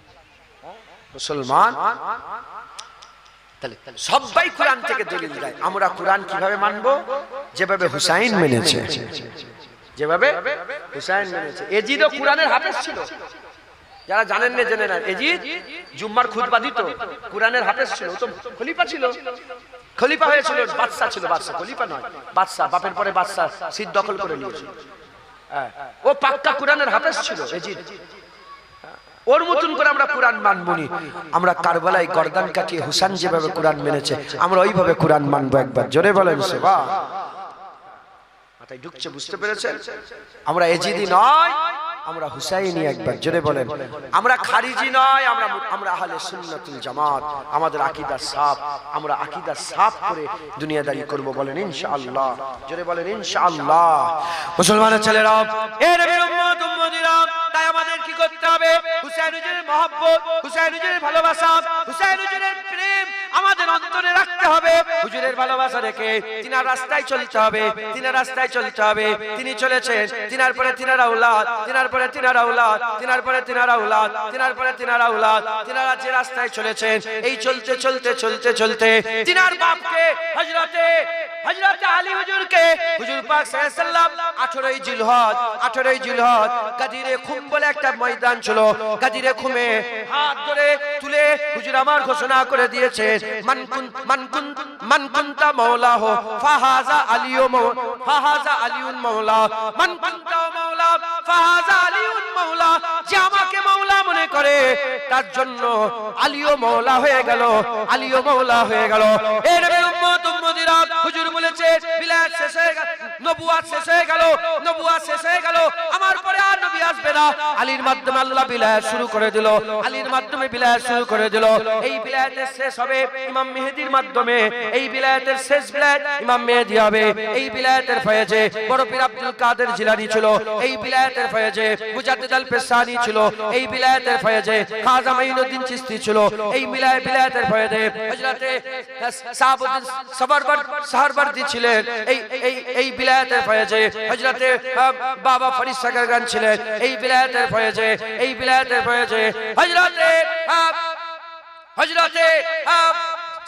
মুসলমান। তাহলে সবাই কোরআন থেকে দলিল দেয়। আমরা কোরআন কিভাবে মানবো? যেভাবে হুসাইন মেনেছে, যেভাবে হুসাইন মেনেছে। এজিদও কোরআনের হাফেজ ছিল। যারা জানেন না জেনে না, এজিদ জুম্মার খুতবা দিত, কোরআনের হাফেজ ছিল। ও তো খলিফা ছিল, খলিফা হয়েছিল, বাদশা ছিল। বাদশা খলিফা নয়, বাদশা, বাপের পরে বাদশা সিট দখল করে নিয়েছিল। ও পাক্কা কোরআনের হাফেজ ছিল এজিদ। ওর মতন করে আমরা কোরআন মানবো নি। আমরা কারবালায় গর্দান কাটিয়ে হুসাইন যেভাবে কোরআন মেনেছে আমরা ওইভাবে কোরআন মানবো। একবার জোরে বলেন সুবহানাল্লাহ। মাথায় ঢুকছে, বুঝতে পেরেছেন? আমরা এজিদি নয়, আমরা হুসাইনি। একবার জোরে বলেন। আমরা খারিজি নয়, আমরা আহলে সুন্নাতুল জামাত। আমাদের আকীদা সাফ, আমরা আকীদা সাফ করে দুনিয়াদারি করব। বলেন ইনশাআল্লাহ, জোরে বলেন ইনশাআল্লাহ। মুসলমানের ছেলেরা, এ নবীর উম্মত উম্মতিরা, তাই আমাদের কি করতে হবে? হুসাইন হুজুরের মহব্বত, হুসাইন হুজুরের ভালোবাসা, হুসাইন হুজুরের প্রেম আমাদের অন্তরে রাখতে হবে। হুজুরের ভালোবাসা রেখে তিনার রাস্তায় চলতে হবে, তিনার রাস্তায় চলতে হবে। তিনি চলেছেন, তিনার পরে তিনার আওলাদ, তিনার পরে তিনার আওলাদ, তিনার পরে তিনার আওলাদ, তিনার পরে তিনার আওলাদ। তিনারা যে রাস্তায় চলেছেন, এই চলতে চলতে চলতে চলতে তিনার বাপকে হযরতে আলী হুজুরকে হুজুর পাক সাল্লাল্লাহু আলাইহি সাল্লাম 18ই জিলহজ গাদিরে খুম বলে একটা ময়দান ছিল। গাদিরে খুমে হাত ধরে তুলে হুজুর আমার ঘোষণা করে দিয়েছে, মান কুনতা মাওলাহু ফাহাজা আলিয়ুন মাওলা, মান কুনতা মাওলা ফাহাজা আলিয়ুন মাওলা। যে আমাকে মাওলা মনে করে তার জন্য আলীও মাওলা হয়ে গেল, আলীও মাওলা হয়ে গেল। এ নবীর উম্মত উম্মতিরা, হুজুর বলেছে বিলাত শেষ হয়ে গেল, নবুয়ত শেষ হয়ে গেল, নবুয়ত শেষ হয়ে গেল, আমার পরে আর নবী আসবে না। আলীর মাধ্যমে আল্লাহ বিলাত শুরু করে দিল, আলীর মাধ্যমে বিলাত শুরু করে দিল। এই বিলাতের শেষ হবে ইমাম মেহেদীর মাধ্যমে, এই বিলাতের শেষ বিলাত ইমাম মেহেদী হবে। এই বিলাতের ফয়েজে বড় পীর আব্দুল কাদের জিলানী ছিল, এই বিলাতের ফয়েজে মুজাদ্দিদ আল পেশানি ছিল, এই বিলাতের ফয়েজে খাজা মাইনুদ্দিন চিশতি ছিল, এই বিলাতের ফয়েজে হযরতে সাহাবুদ্দিন সাহারবার্দি ছিলেন, এই বিলাতের ফয়েজে হযরতে বাবা ফরিদ সাগরগান ছিলেন, এই বিলাতের ফয়েজে, এই বিলাতের ফয়েজে হযরতে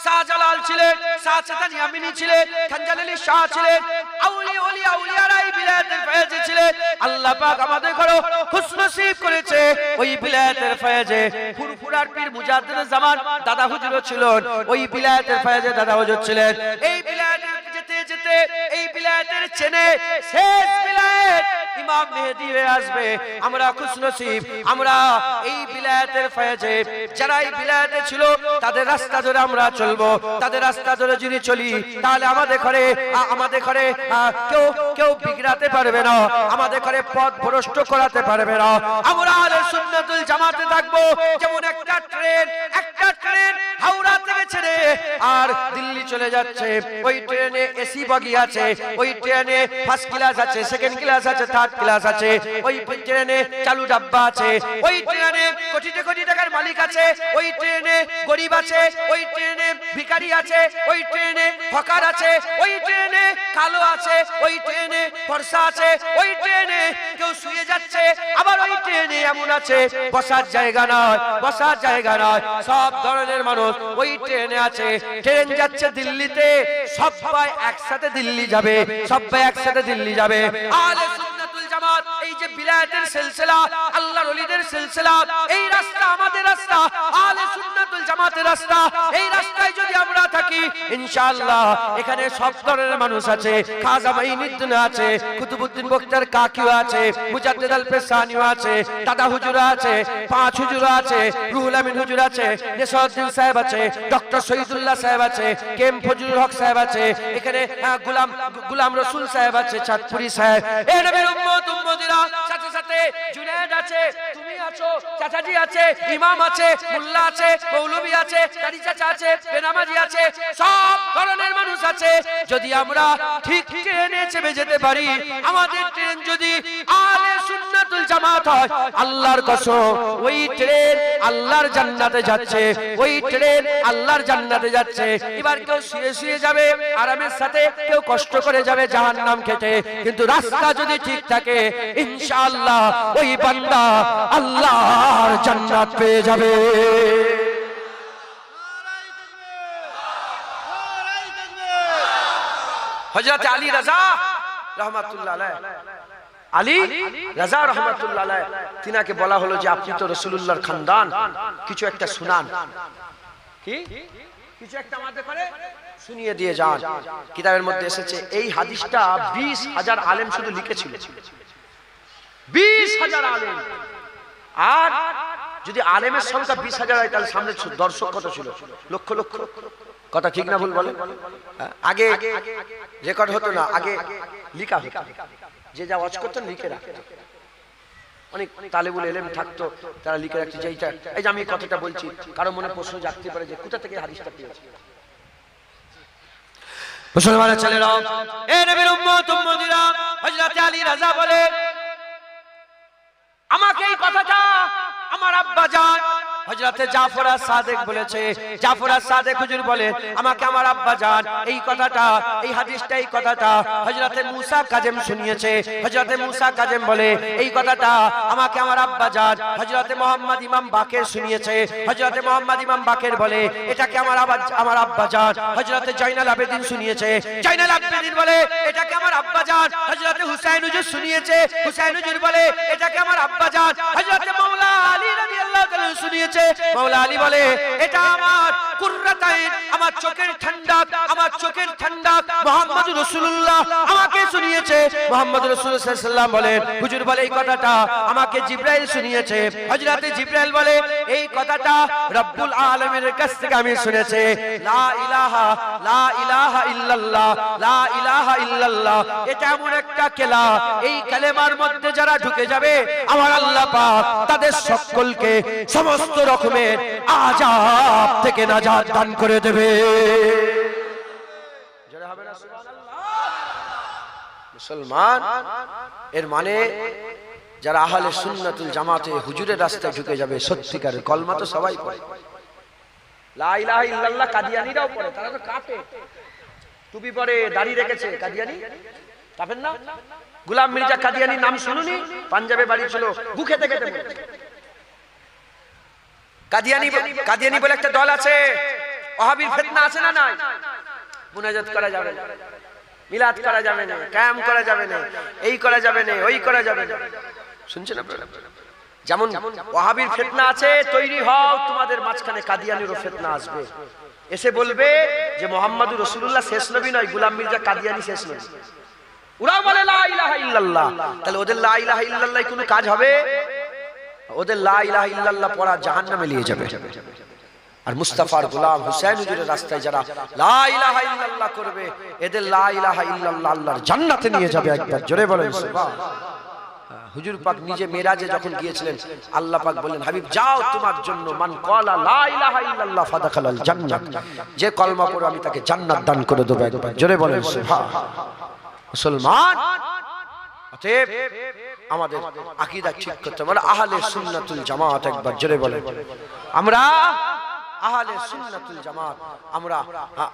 শাহজালাল ছিলেন, শাহজাহান ইয়ামিনী ছিলেন, খানজান আলী শাহ ছিলেন, আউলিয়ারা এই বিলাতের ফয়েজে ছিলেন। আল্লাহ পাক আমাদের ঘরে খুশনসিব করেছে ওই বিলাতের ফয়েজে। ফুরফুরার পীর মুজাদ্দিদ জামান দাদা হুজুর ছিলেন, ওই বিলাতের ফয়েজে দাদা হুজুর ছিলেন। এই বিলাতের যেতে যেতে এই বিলাতের চেনে শেষ বিলাত ইমাম মেহেদী হয়ে আসবে। আমরা খুশনসিব, আমরা এই বিলাতের ফয়েজে যারা এই বিলাতে ছিল তাদের রাস্তা ধরে আমরা চলবো, তাদের রাস্তা ধরে যদি চলি তাহলে আমাদের ঘরে কেউ বিগড়াতে পারবে না, আমাদের ঘরে পথ ভ্রষ্ট করাতে পারবে না। আমরা আহলে সুন্নাতুল জামাতে থাকবো। যেমন একটা ট্রেন হাওড়া থেকে ছেড়ে আর দিল্লি চলে যাচ্ছে, ওই ট্রেনে এসি বগি আছে, ওই ট্রেনে ফার্স্ট ক্লাস আছে, সেকেন্ড ক্লাস আছে, থার্ড ক্লাস আছে, ওই ট্রেনে চালু ডাব্বা আছে, ওই ট্রেনে কোটি টাকার মালিক আছে, ওই ট্রেনে গরিব আছে, ওই ট্রেনে ভিখারি আছে, ওই ট্রেনে হকার আছে, ওই ট্রেনে কালো আছে, ওই ট্রেনে ফর্সা আছে, ওই ট্রেনে কেউ শুয়ে যাচ্ছে, আবার ওই ট্রেনে এমন আছে বসার জায়গা নয়, সব ধরনের মানুষ ওই ট্রেনে আছে। ট্রেন যাচ্ছে দিল্লিতে, সবাই একসাথে দিল্লি যাবে, আহলে সুন্নাতুল জামাত এই যে বিলায়াতের সিলসিলা, আল্লাহর ওলিদের সিলসিলা, এই রাস্তা আমাদের রাস্তা, আহলে সুন্নাতুল জামাতের রাস্তা। এই রাস্তায় যদি আমরা থাকি ইনশাআল্লাহ এখানে সব ধরনের মানুষ আছে। খাজা মাইনুদ্দিন আছে, কুতুবউদ্দিন বখতিয়ার কাকিও আছে, মুজাদ্দিদ আল পেশানিও আছে, দাদা হুজুর আছে, পাঁচ হুজুর আছে, রুহুল আমিন হুজুর আছে, নেসাউদ্দিন সাহেব আছে, ডক্টর শহীদুল্লাহ সাহেব আছে, কেম ফজলুল হক সাহেব আছে, এখানে গোলাম রসুল সাহেব আছে, চাঁদপুরি সাহেব। এই নবীর উম্মত উম্মতিরা, সাথে জুনায়েদ আছে, তুমি আছো, চাচাজি আছে, ইমাম আছে, মোল্লা আছে, মৌলভী আছে, দাড়ি চাচা আছে, বেনামাজি আছে, সব ধরনের মানুষ আছে। যদি আমরা ঠিক ট্রেনে চেপে যেতে পারি, আমাদের ট্রেন যদি আহলে সুন্নাতুল জামাত হয়, আল্লাহর কসম ওই ট্রেন আল্লাহর জান্নাতে যাচ্ছে, ওই ট্রেন আল্লাহর জান্নাতে যাচ্ছে। এবার কেউ শুয়ে শুয়ে যাবে আরামের সাথে, কেউ কষ্ট করে যাবে জাহান্নাম খেতে, কিন্তু রাস্তা যদি ঠিক থাকে ইনশাআল্লাহ ওই বান্দা আল্লাহর জান্নাত পেয়ে যাবে। হযরত আলী রাজা রাহমাতুল্লাহ আলাইহি, আলী রাজা রাহমাতুল্লাহ আলাইহি, তিনাকে বলা হলো যে আপনি তো রাসূলুল্লাহর খানদান, কিছু একটা শুনান, কি কিছু একটা আমাদের করে শুনিয়ে দিয়ে যান। কিতাবের মধ্যে এসেছে এই হাদিসটা 20,000 আলেম শুধু লিখেছিল, 20,000 আলেম। আর যদি আলেমের সংখ্যা 20,000 হয় তাহলে সামনে দর্শক কত ছিল? লক্ষ লক্ষ। কথা ঠিক না ভুল বলেন? আগে রেকর্ড হতো না, আগে লিখা হতো, যে যা ওয়াজ করতেন লিখে রাখতেন। অনেক তালেবুল ইলম থাকতো, তারা লিখে রাখছে যে এইটা, এই যে আমি কথাটা বলছি, কারো মনে প্রশ্ন জাগতে পারে যে কোথা থেকে হাদিসটা পেয়েছে। মুসলমানের ছেলেরা, এ নবীর উম্মত উম্মতিরা, হযরত আলী রাজা বলে আমাকে এই কথাটা আমার আব্বা জান হযরতে জাফর আস-সাদিক বলেছে। জাফর আস-সাদিক হুজুর বলে আমাকে আমার আব্বা জান এই কথাটা, এই হাদিসটা, এই কথাটা হযরতে মুসা কাজেম শুনিয়েছে। হযরতে মুসা কাজেম বলে এই কথাটা আমাকে আমার আব্বা জান হযরতে মুহাম্মদ ইমাম বাকের শুনিয়েছে। হযরতে মুহাম্মদ ইমাম বাকের বলে এটাকে আমার আব্বা জান হযরতে জয়নাল আবেদিন শুনিয়েছে। জয়নাল আবেদিন বলে এটাকে আমার আব্বা জান হযরতে হুসাইন হুজুর শুনিয়েছে। হুসাইন হুজুর বলে এটাকে আমার আব্বা জান হযরতে মাওলা আলী রাদিয়াল্লাহু তাআলা শুনিয়েছে। মাওলা আলী বলে এটা আমার কুররাতাইন, আমার চোখের ঠান্ডক, আমার চোখের ঠান্ডক মুহাম্মদুর রাসূলুল্লাহ আমাকে শুনিয়েছে। মুহাম্মদুর রাসূলুল্লাহ সাল্লাল্লাহু আলাইহি ওয়াসাল্লাম বলেন হুজুর বলে এই কথাটা আমাকে জিবরাইল শুনিয়েছে। হযরতে জিবরাইল বলে এই কথাটা রব্বুল আলামিনের কাছ থেকে আমি শুনেছি। লা ইলাহা ইল্লাল্লাহ, লা ইলাহা ইল্লাল্লাহ, এটা এমন একটা কেলা, এই কালেমার মধ্যে যারা ঢুকে যাবে আমার আল্লাহ পাক তাদের সকলকে সমস্ত রকমের আযাব থেকে নাজাত দান করে দেবে। জোরে হবে না সুবহানাল্লাহ? মুসলমান, এর মানে যারা আহলে সুন্নাতুল জামাতে হুজুরের রাস্তায় ঢুকে যাবে সত্যিকারের কলমা তো সবাই পড়ে, লা ইলাহা ইল্লাল্লাহ কাদিয়ানীরাও পড়ে, তারা তো কাফের, টুপি পরে, দাড়ি রেখেছে, কাদিয়ানী কাফের না? গোলাম মির্জা কাদিয়ানীর নাম শুনুনি? পাঞ্জাবে বাড়ি ছিল, বুকে থেকে কাদিয়ানী বলে একটা দল আছে, ওয়াহাবির ফিতনা আছে না নাই? মুনাজাত করা যাবে না, মিলাদ করা যাবে না, কায়াম করা যাবে না, এই করা যাবে না, ওই করা যাবে না। শুনছেন আপনারা? যেমন ওয়াহাবির ফিতনা আছে, তৈরি হও, তোমাদের মাঝখানে কাদিয়ানিরও ফিতনা আসবে, এসে বলবে যে মুহাম্মদুর রাসূলুল্লাহ শেষ নবী নয়, গোলাম মির্জা কাদিয়ানী শেষ নবী। ওরা বলে লা ইলাহা ইল্লাল্লাহ, তাহলে ওদের লা ইলাহা ইল্লাল্লাহ কোনো কাজ হবে? ওদের লা ইলাহা ইল্লাল্লাহ পড়া জাহান্নামে নিয়ে যাবে। আর মুস্তাফার গোলাম হুসাইন হুজুরের রাস্তায় যারা লা ইলাহা ইল্লাল্লাহ করবে, এদের লা ইলাহা ইল্লাল্লাহ আল্লাহর জান্নাতে নিয়ে যাবে। একবার জোরে বলেন সুবহানাল্লাহ। হুজুর পাক নিজে মেরাজে যখন গিয়েছিলেন, আল্লাহ পাক বললেন হাবিব যাও, তোমার জন্য মান ক্বালা লা ইলাহা ইল্লাল্লাহ ফাদাখালাল জান্নাত, যে কলমা পড়ে আমি তাকে জান্নাত দান করে দেব। একবার জোরে বলেন সুবহানাল্লাহ। মুসলমান, অতএব আমাদের আকীদা ঠিক করতে হবে, আহলে সুন্নাতুল জামাত। একবার জোরে বলেন আমরা আহলে সুন্নাতুল জামাত,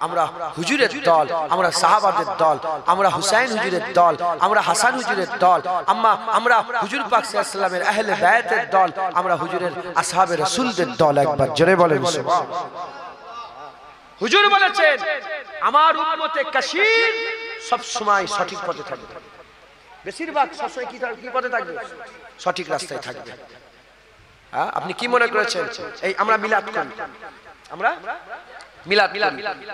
আমরা হুজুরের দল, আমরা সাহাবাদের দল, আমরা হুসাইন হুজুরের দল, আমরা হাসান হুজুরের দল, আমরা হুজুর পাক সাল্লাল্লাহু আলাইহি ওয়াসাল্লামের আহলে বায়াতের দল, আমরা হুজুরের আসহাবে রাসূলদের দল। একবার জোরে বলেন সুবহানাল্লাহ। হুজুর বলেছেন আমার উম্মতে কাসীর সব সময় সঠিক পথে থাকবে, বেশিরভাগ সবসময় কি পথে থাকবে? সঠিক রাস্তায় থাকবে। আপনি কি মনে করেছেন এই আমরা মিলাদ করি, আমরা মিলাদ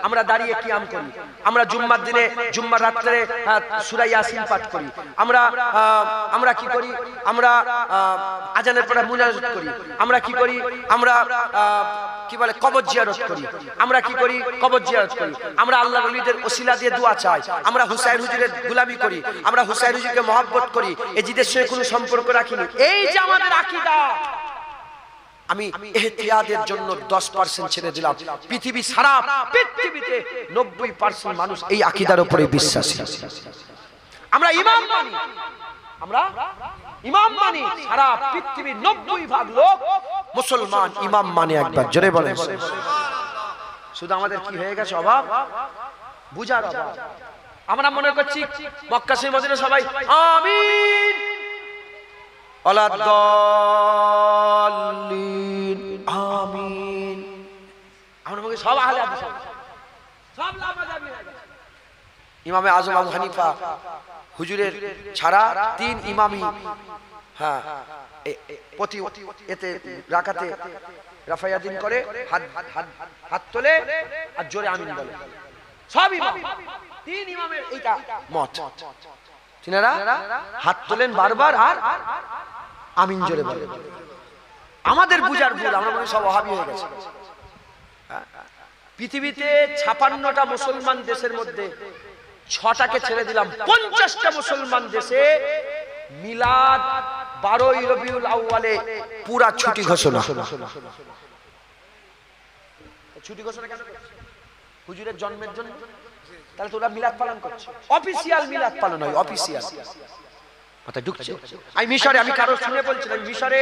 আমরা দাঁড়িয়ে কিয়াম করি, আমরা জুম্মার দিনে জুম্মার রাতে সূরা ইয়াসিন পাঠ করি, আমরা কি করি? আমরা আজানের পরে মুনাজাত করি, আমরা কি করি? আমরা কি বলে কবর জিয়ারত করি, আমরা কি করি? কবর জিয়ারত করি, আমরা আল্লাহর ওলিদের ওসিলা দিয়ে দোয়া চাই, আমরা হুসাইন হুজুরের গোলামি করি, আমরা হুসাইন হুজুরকে মহব্বত করি, এজিদের সঙ্গে কোনো সম্পর্ক রাখিনি। এই যে আমাদের আকীদা, আমি ইহতিয়াদের জন্য 10% ছেড়ে দিলাম, পৃথিবী সারা পৃথিবীতে 90% মানুষ এই আকীদার উপরে বিশ্বাসী। আমরা ইমাম মানি, আমরা ইমাম মানি, সারা পৃথিবীর 90% লোক মুসলমান ইমাম মানে একবার জোরে বলেন। শুধু আমাদের কি হয়ে গেছে অভাব, বুঝার অভাব। আমরা মনে করছি মক্কা শরীফ মদিনা সবাই আমিন ওয়ালাদ-দাল্লিন আমিন, আমরা মনে সব আহলে হাদিস, সব লামাযাবি। ইমামে আজম আবু হানিফা হুজুরের ছাড়া 3 ইমামই হ্যাঁ প্রতি এতে রাকাতে রাফায়াদিন করে, হাত তোলে আর জোরে আমিন বলে। সব ইমাম 3 ইমামের এইটা মত, তিনারা হাত তোলেন বারবার আর আমিন জোরে বলে। আমাদের বুঝার ভুল, আমরা মনে সব ওয়াহাবি হয়ে গেছে। পৃথিবীতে 56টা মুসলমান দেশের মধ্যে 6টাকে ছেড়ে দিলাম, 50টা মুসলমান দেশে মিলাদ 12ই রবিউল আউয়ালে পুরা ছুটি ঘোষণা। ছুটি ঘোষণা কেন? হুজুরের জন্মের জন্য। তাহলে তোরা মিলাদ পালন করছে, অফিসিয়াল মিলাদ পালন হয়, অফিসিয়াল। কথা ঢুকছে? আমি মিশরে, আমি কারো শুনে বলছিলাম, মিশরে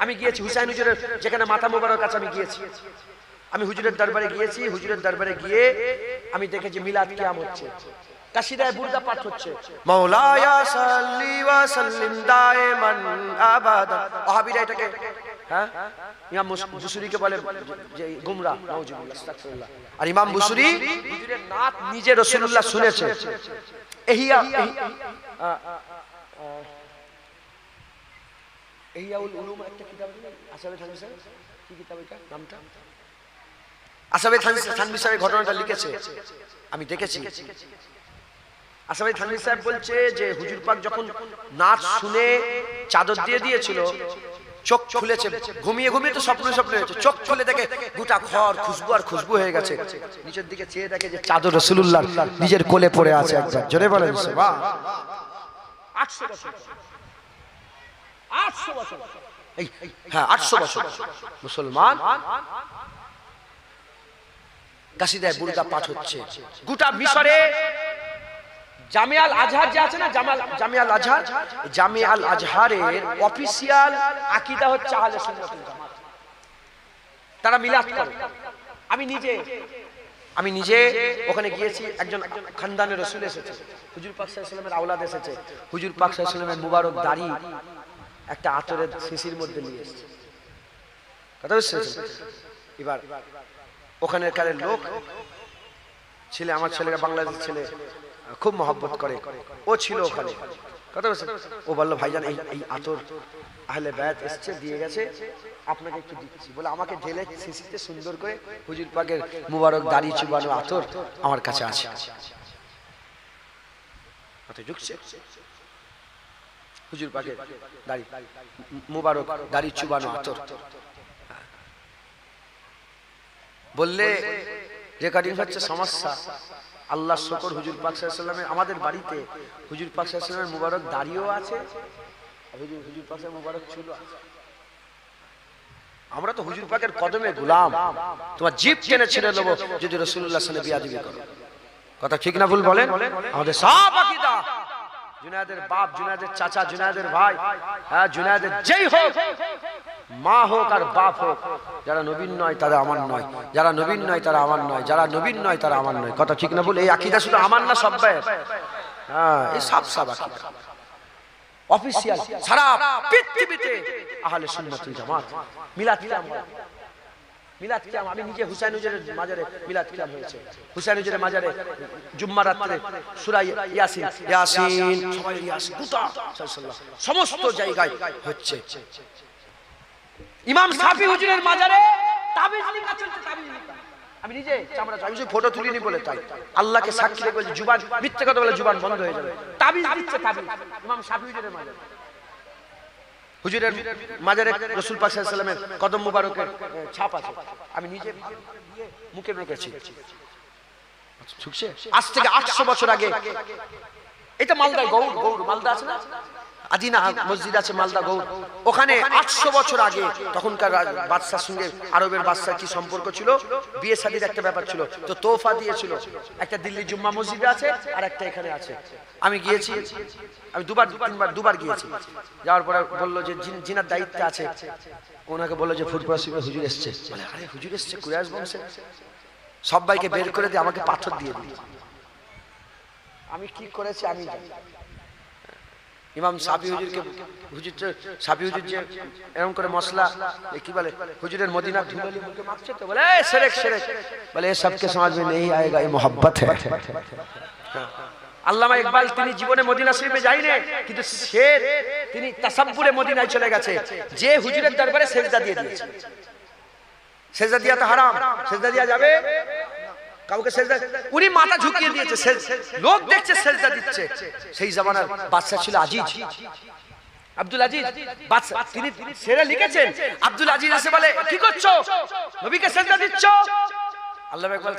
আমি গিয়েছি, হুসাইন হুজুরের যেখানে মাথা মোবারক আছে আমি গিয়েছি। আমি হুজুরের দরবারে গিয়েছি, হুজুরের দরবারে গিয়ে আমি দেখেছি মিলাদ কিয়াম হচ্ছে, কাসিদায়ে বুরদা পাঠ হচ্ছে, মাওলায়া সাল্লি ওয়া সাল্লিম দাইমান আবাদা। ওয়াহাবিরা এটাকে হ্যাঁ ইমাম বুসুরীকে বলে যে গুমরাহ, নাউজুবিল্লাহ, আস্তাগফিরুল্লাহ। আর ইমাম বুসুরী হুজুরের নাত নিজে রাসূলুল্লাহ শুনেছে। ইহিয়াউল উলুম একটা কিতাব আসাবে থানভী সাহেব, কি কিতাব এটা নামটা? আসাবে থানভী সাহেব ঘটনাটা লিখেছে, আমি দেখেছি। আসাবে থানভী সাহেব বলছে যে হুজুর পাক যখন নাচ শুনে চাদর দিয়ে দিয়েছিল, চোখ খুলেছে, ঘুমিয়ে ঘুমিয়ে তো স্বপ্ন হয়েছে, চোখ খুলে দেখে গোটা ঘর খুশবু আর খুশবু হয়ে গেছে। নিচের দিকে চেয়ে দেখে যে চাদর রাসূলুল্লাহ নিজের কোলে পড়ে আছে। একবার জোরে বলেন সুবহান। 800 বছর, 800 বছর, হ্যাঁ 800 বছর মুসলমান কাসিদায়ে বুরদা পাঠ হচ্ছে গোটা মিশরে। জামিয়াল আজহার যে আছে না, জামিয়াল আজহার, জামিয়াল আজহারের অফিসিয়াল আকীদা হচ্ছে আহলে সুন্নাত ওয়াল জামাত। তারা মিলাদ করে। আমি নিজে ওখানে গিয়েছি, একজন খানদানের রাসূল এসেছে, হুজুর পাক সাল্লাল্লাহু আলাইহি ওয়াসাল্লামের আওলাদ এসেছে। হুজুর পাক সাল্লাল্লাহু আলাইহি ওয়াসাল্লামের মুবারক দাড়ি একটা আতরের শিশির মধ্যে নিয়ে এসেছে। কথা বুঝছেন? এবার ওখানের কারের লোক ছেলে, আমার ছেলেরা বাংলাদেশের ছেলে, খুব মহব্বত করে, ও ছিল ওখানে। কথা বলছেন? ও বললো ভাইজান এই আতর আহলে বায়াত এসছে, দিয়ে গেছে, আপনাকে একটু দিচ্ছি বলে আমাকে ঢেলে শিশিতে সুন্দর করে হুজুর পাকের মুবারক দাড়ি চুবানো আতর আমার কাছে আছে। হুজুর পাকের দাড়ি মুবারক দাড়ি চুবানো আতর বললে রেকর্ডিং হচ্ছে, সমস্যা। আল্লাহ শুকর, হুজুর পাক সাল্লাল্লাহু আলাইহি ওয়াসাল্লামের আমাদের বাড়িতে হুজুর পাক সাল্লাল্লাহু আলাইহি ওয়াসাল্লামের মুবারক দাড়িও আছে, হুজুর পাকের মুবারক চুল আছে। আমরা তো হুজুর পাকের কদমে গোলাম, তোমার জিভ টেনে ছিঁড়ে দেবো যদি রাসূলুল্লাহ সাল্লাল্লাহু আলাইহি ওয়াসাল্লাম বিয়াদবি করো। কথা ঠিক না ভুল বলেন? আমাদের সব আকীদা, জুনায়েদের বাপ, জুনায়েদের চাচা, জুনায়েদের ভাই, হ্যাঁ জুনায়েদের যেই হোক, মা হোক আর বাপ হোক, যারা নবীন নয় তারা আমার নয়, যারা নবীন নয় তারা আমার নয়, যারা নবীন নয় তারা আমার নয়। কথা ঠিক না ভুল? এই আকীদা শুধু আমার না, সব ভাই। হ্যাঁ, এই সব আকীদা অফিসিয়াল সারা পৃথিবীতে আহলে সুন্নাত ওয়াল জামাত। মিলাদ কিয়াম আমি নিজে হুসাইন হুজুরের মাজারে মিলাদ কিয়াম হয়েছে। হুসাইন হুজুরের মাজারে জুম্মা রাতে সূরা ইয়াসিন সবাই ইয়াসিন গোটা সমস্ত জায়গায় হচ্ছে। ইমাম শাফি হুজুরের মাজারে তাবিজ লেখা চলছে, তাবিজ লেখা। আমি নিজে চামড়া আমি ফটো তুলিনি বলে তাই আল্লাহকে সাক্ষী রেখে বলছি, জুবান মিথ্যে কথা বলে জুবান বন্ধ হয়ে যাবে। তাবিজ দিচ্ছে, তাবিজ ইমাম শাফি হুজুরের মাজারে। হুজুরের মাজারে রাসূল পাক সাল্লাল্লাহু আলাইহি ওয়াসাল্লামের কদম মুবারকের ছাপ আছে, আমি নিজে মুখে রেখেছি। আজ থেকে 800 বছর আগে, এটা মালদায় গৌড় মালদা আছে না, আদিনা মসজিদ আছে মালদা গৌড়, ওখানে 800 বছর আগে তখনকার বাদশার সঙ্গে আরবের বাদশার কি সম্পর্ক ছিল, বিয়ে শাদীর একটা ব্যাপার ছিল, তো তোহফা দিয়েছিল। একটা দিল্লি জুম্মা মসজিদে আছে আর একটা এখানে আছে। আমি গিয়েছি, আমি দুবার গিয়েছি। যাওয়ার পরে বললো যে জিনার দায়িত্বে আছে, ওনাকে বললো যে ফুরফুরা শিবের হুজুর এসছে। বলে আরে হুজুর এসছে কুরাইশ বংশে, সবাইকে বের করে দিয়ে আমাকে পাথর দিয়ে দিই। আমি কি করেছি আমি জানি। ইমাম সাফি হুজুরকে সাফি হুজুর যে এরকম করে মশলা কি বলে হুজুরের মদিনা ধুলোলি মুখে মাখছে, তো বলে শিরক শিরক, বলে এ সবকে সমাজ में नहीं आएगा, ये मोहब्बत है। আল্লামা ইকবাল তিনি জীবনে মদিনা শরীফে যায়নি, কিন্তু সে তিনি তাসাব্বুরে মদিনায় চলে গেছে। যে হুজুরের দরবারে সেজদা দিয়ে দিয়েছে, সেজদা দেওয়া তো হারাম, সেজদা দেওয়া যাবে কাউকে সেজদা, উনি মাথা ঝুঁকিয়ে দিয়েছে, লোক দেখছে সেজদা দিচ্ছে। সেই জামানার বাদশা ছিল আজিজ, আব্দুল আজিজ বাদশা, তিনি সেরা লিখেছেন। আব্দুল আজিজ এসে বলে কি করছো, নবীকে সেজদা দিচ্ছ? আল্লামা ইকবাল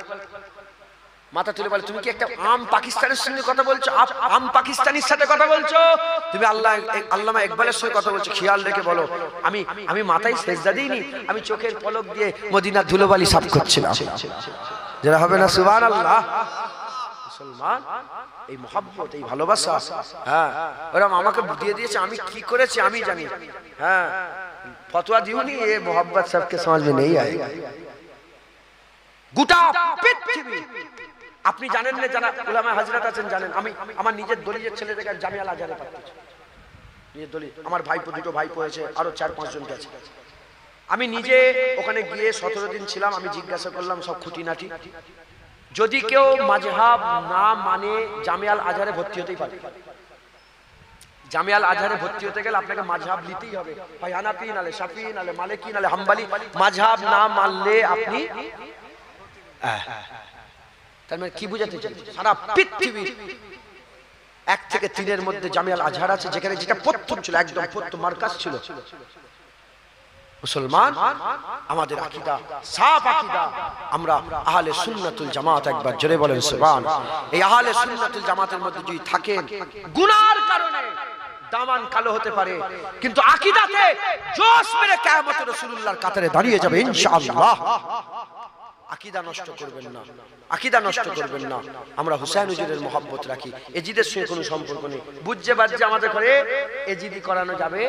মাথা তুলে বলে তুমি কি একটা আম পাকিস্তানের সঙ্গে কথা বলছো, আম পাকিস্তানির সাথে কথা বলছো? তুমি আল্লামা ইকবালের সঙ্গে কথা বলছো, খেয়াল রেখে বলো। আমি মাথায় সেজদা দিইনি, আমি চোখের পলক দিয়ে মদিনার ধুলোবালি সাফ করছিলাম। যারা হবে না সুবহানাল্লাহ। মুসলমান এই মহব্বত, এই ভালোবাসা, হ্যাঁ ওরা আমাকে দিয়ে দিয়েছে, আমি কি করেছি আমি জানি। হ্যাঁ ফতোয়া দিওনি, এ মোহব্বত সবকে সমাজ में नहीं आएगा। গোটা পৃথিবী আপনি জানেন না, যারা উলামা হযরত আছেন জানেন। আমি আমার নিজের দলিলের ছেলেদেরকে জামিয়া আল আজহারে পাঠাচ্ছি, নিজের দলিল। আমার ভাইপো, দুটো ভাইপো হয়েছে, আরো 4-5 জন গেছে। আমি নিজে ওখানে গিয়ে 17 দিন ছিলাম। আমি জিজ্ঞাসা করলাম সব খুঁটিনাটি, যদি কেউ মাযহাব না মানে জামিয়া আল আজহারে ভর্তি হতেই পারে। জামিয়া আল আজহারে ভর্তি হতে গেলে আপনাকে মাযহাব নিতেই হবে, হয় হানাফি নালে শাফি নালে মালিকি নালে হাম্বলি। মাযহাব না মানলে আপনি তার মানে কি বুঝাতে চাই, সারা পৃথিবী 1 থেকে 3 মধ্যে জামিয়া আল আজহার আছে, যেখানে যেটা প্রথম ছিল, একদম প্রথম মার্কাজ ছিল। মুসলমান আমাদের আকীদা সাফ আকীদা, আমরা আহলে সুন্নাতুল জামাত। একবার জোরে বলেন সুবহানাল্লাহ। এই আহলে সুন্নাতুল জামাতের মধ্যে যদি থাকেন, গুনার কারণে দামান কালো হতে পারে, কিন্তু আকীদাতে জোশ মেরে কিয়ামতে রাসূলুল্লাহর কাতারে দাঁড়িয়ে যাবে ইনশাআল্লাহ। আকীদা নষ্ট করবেন না, আকীদা নষ্ট করবেন না। আমরা হুসাইন হুজুরের মহব্বত রাখি, এজিদের সঙ্গে কোনো সম্পর্ক নেই। বুঝছে বাজছে আমাদের ঘরে এজিদি করানো যাবে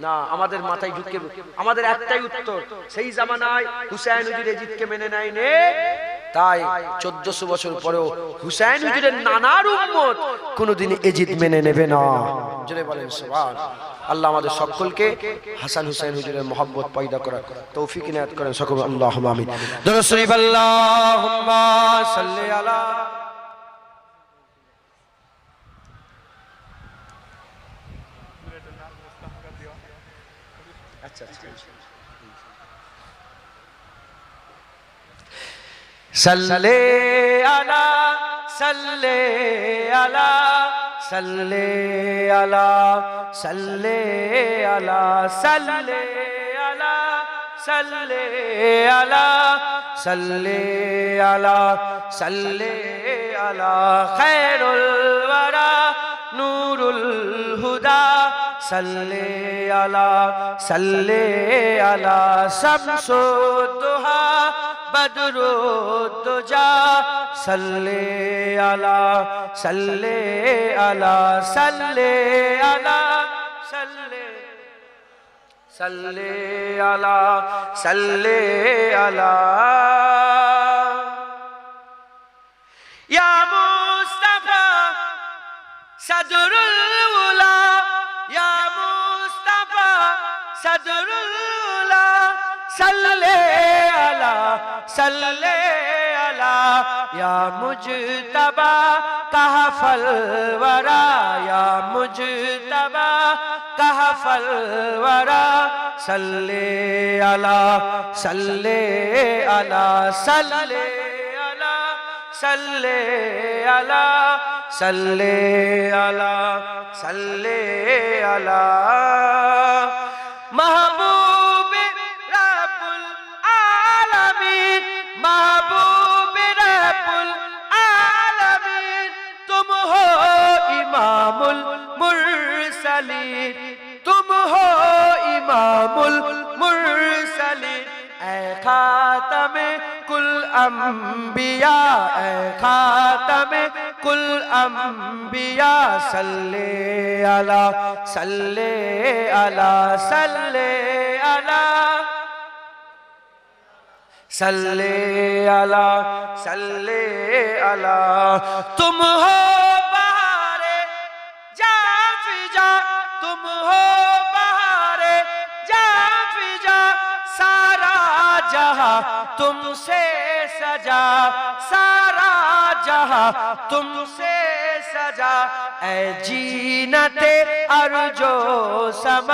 না, আমাদের মাথায় ঢুকে। আমাদের একটাই উত্তর, সেই জামানায় হুসাইন হুজুর এজিদকে মেনে নেয়নি, তাই 1400 বছর পরেও হুসাইন হুজুরের নানার উম্মত কোনোদিন এজিদ মেনে নেবে না। জোরে বলেন সুবহানাল্লাহ। আল্লাহ আমাদের সকলকে হাসান হুসাইন হুজুরের মহব্বত পয়দা করার তৌফিক ইনায়াত করেন সকল। আল্লাহুম্মা আমিন। দরুদ শরীফ আল্লাহুম্মা সাল্লি আলা। আচ্ছা সাল্লি আলা সাল্লি আলা সাল্লি আলা সাল্লি আলা সাল্লি আলা সাল্লি আলা সাল্লি আলা সাল্লি আলা খায়রুল ওয়ারা নূরুল হুদা সাল্লি আলা সাল্লি আলা শামসুদ দুহা বদরুদ্দুজা সাল্লি আলা সাল্লি আলা সাল্লি আলা সাল্লি সাল্লি আলা সাল্লি আলা ইয়া মুস্তাফা সাদরুল উলা ইয়া মুস্তাফা সাদরুল উলা সাল্লি আলা সাল্লি আলা ইয়া মুজতবা কাহফল ওয়ারা ইয়া মুজতবা কাহফল ওয়ারা সাল্লি আলা সাল্লি আলা সাল্লি আলা সাল্লি আলা সাল্লি আলা সাল্লি আলা মাহবুব রাব্বুল আলামিন महबूब रब्बुल आलमीन तुम हो इमामुल मुरसलीन मुरसलीन तुम हो इमामुल मुरसलीन ऐ खातमे कुल अंबिया ऐ खातमे कुल अंबिया सल्ले अला सल्ले अला सल्ले अला सल्ले अला सल्ले अला तुम हो बहारे जा फिजा तुम हो बहारे जा फिजा सारा जहां तुमसे सजा सारा जहां तुमसे सजा ऐ जीनते अर्जो समा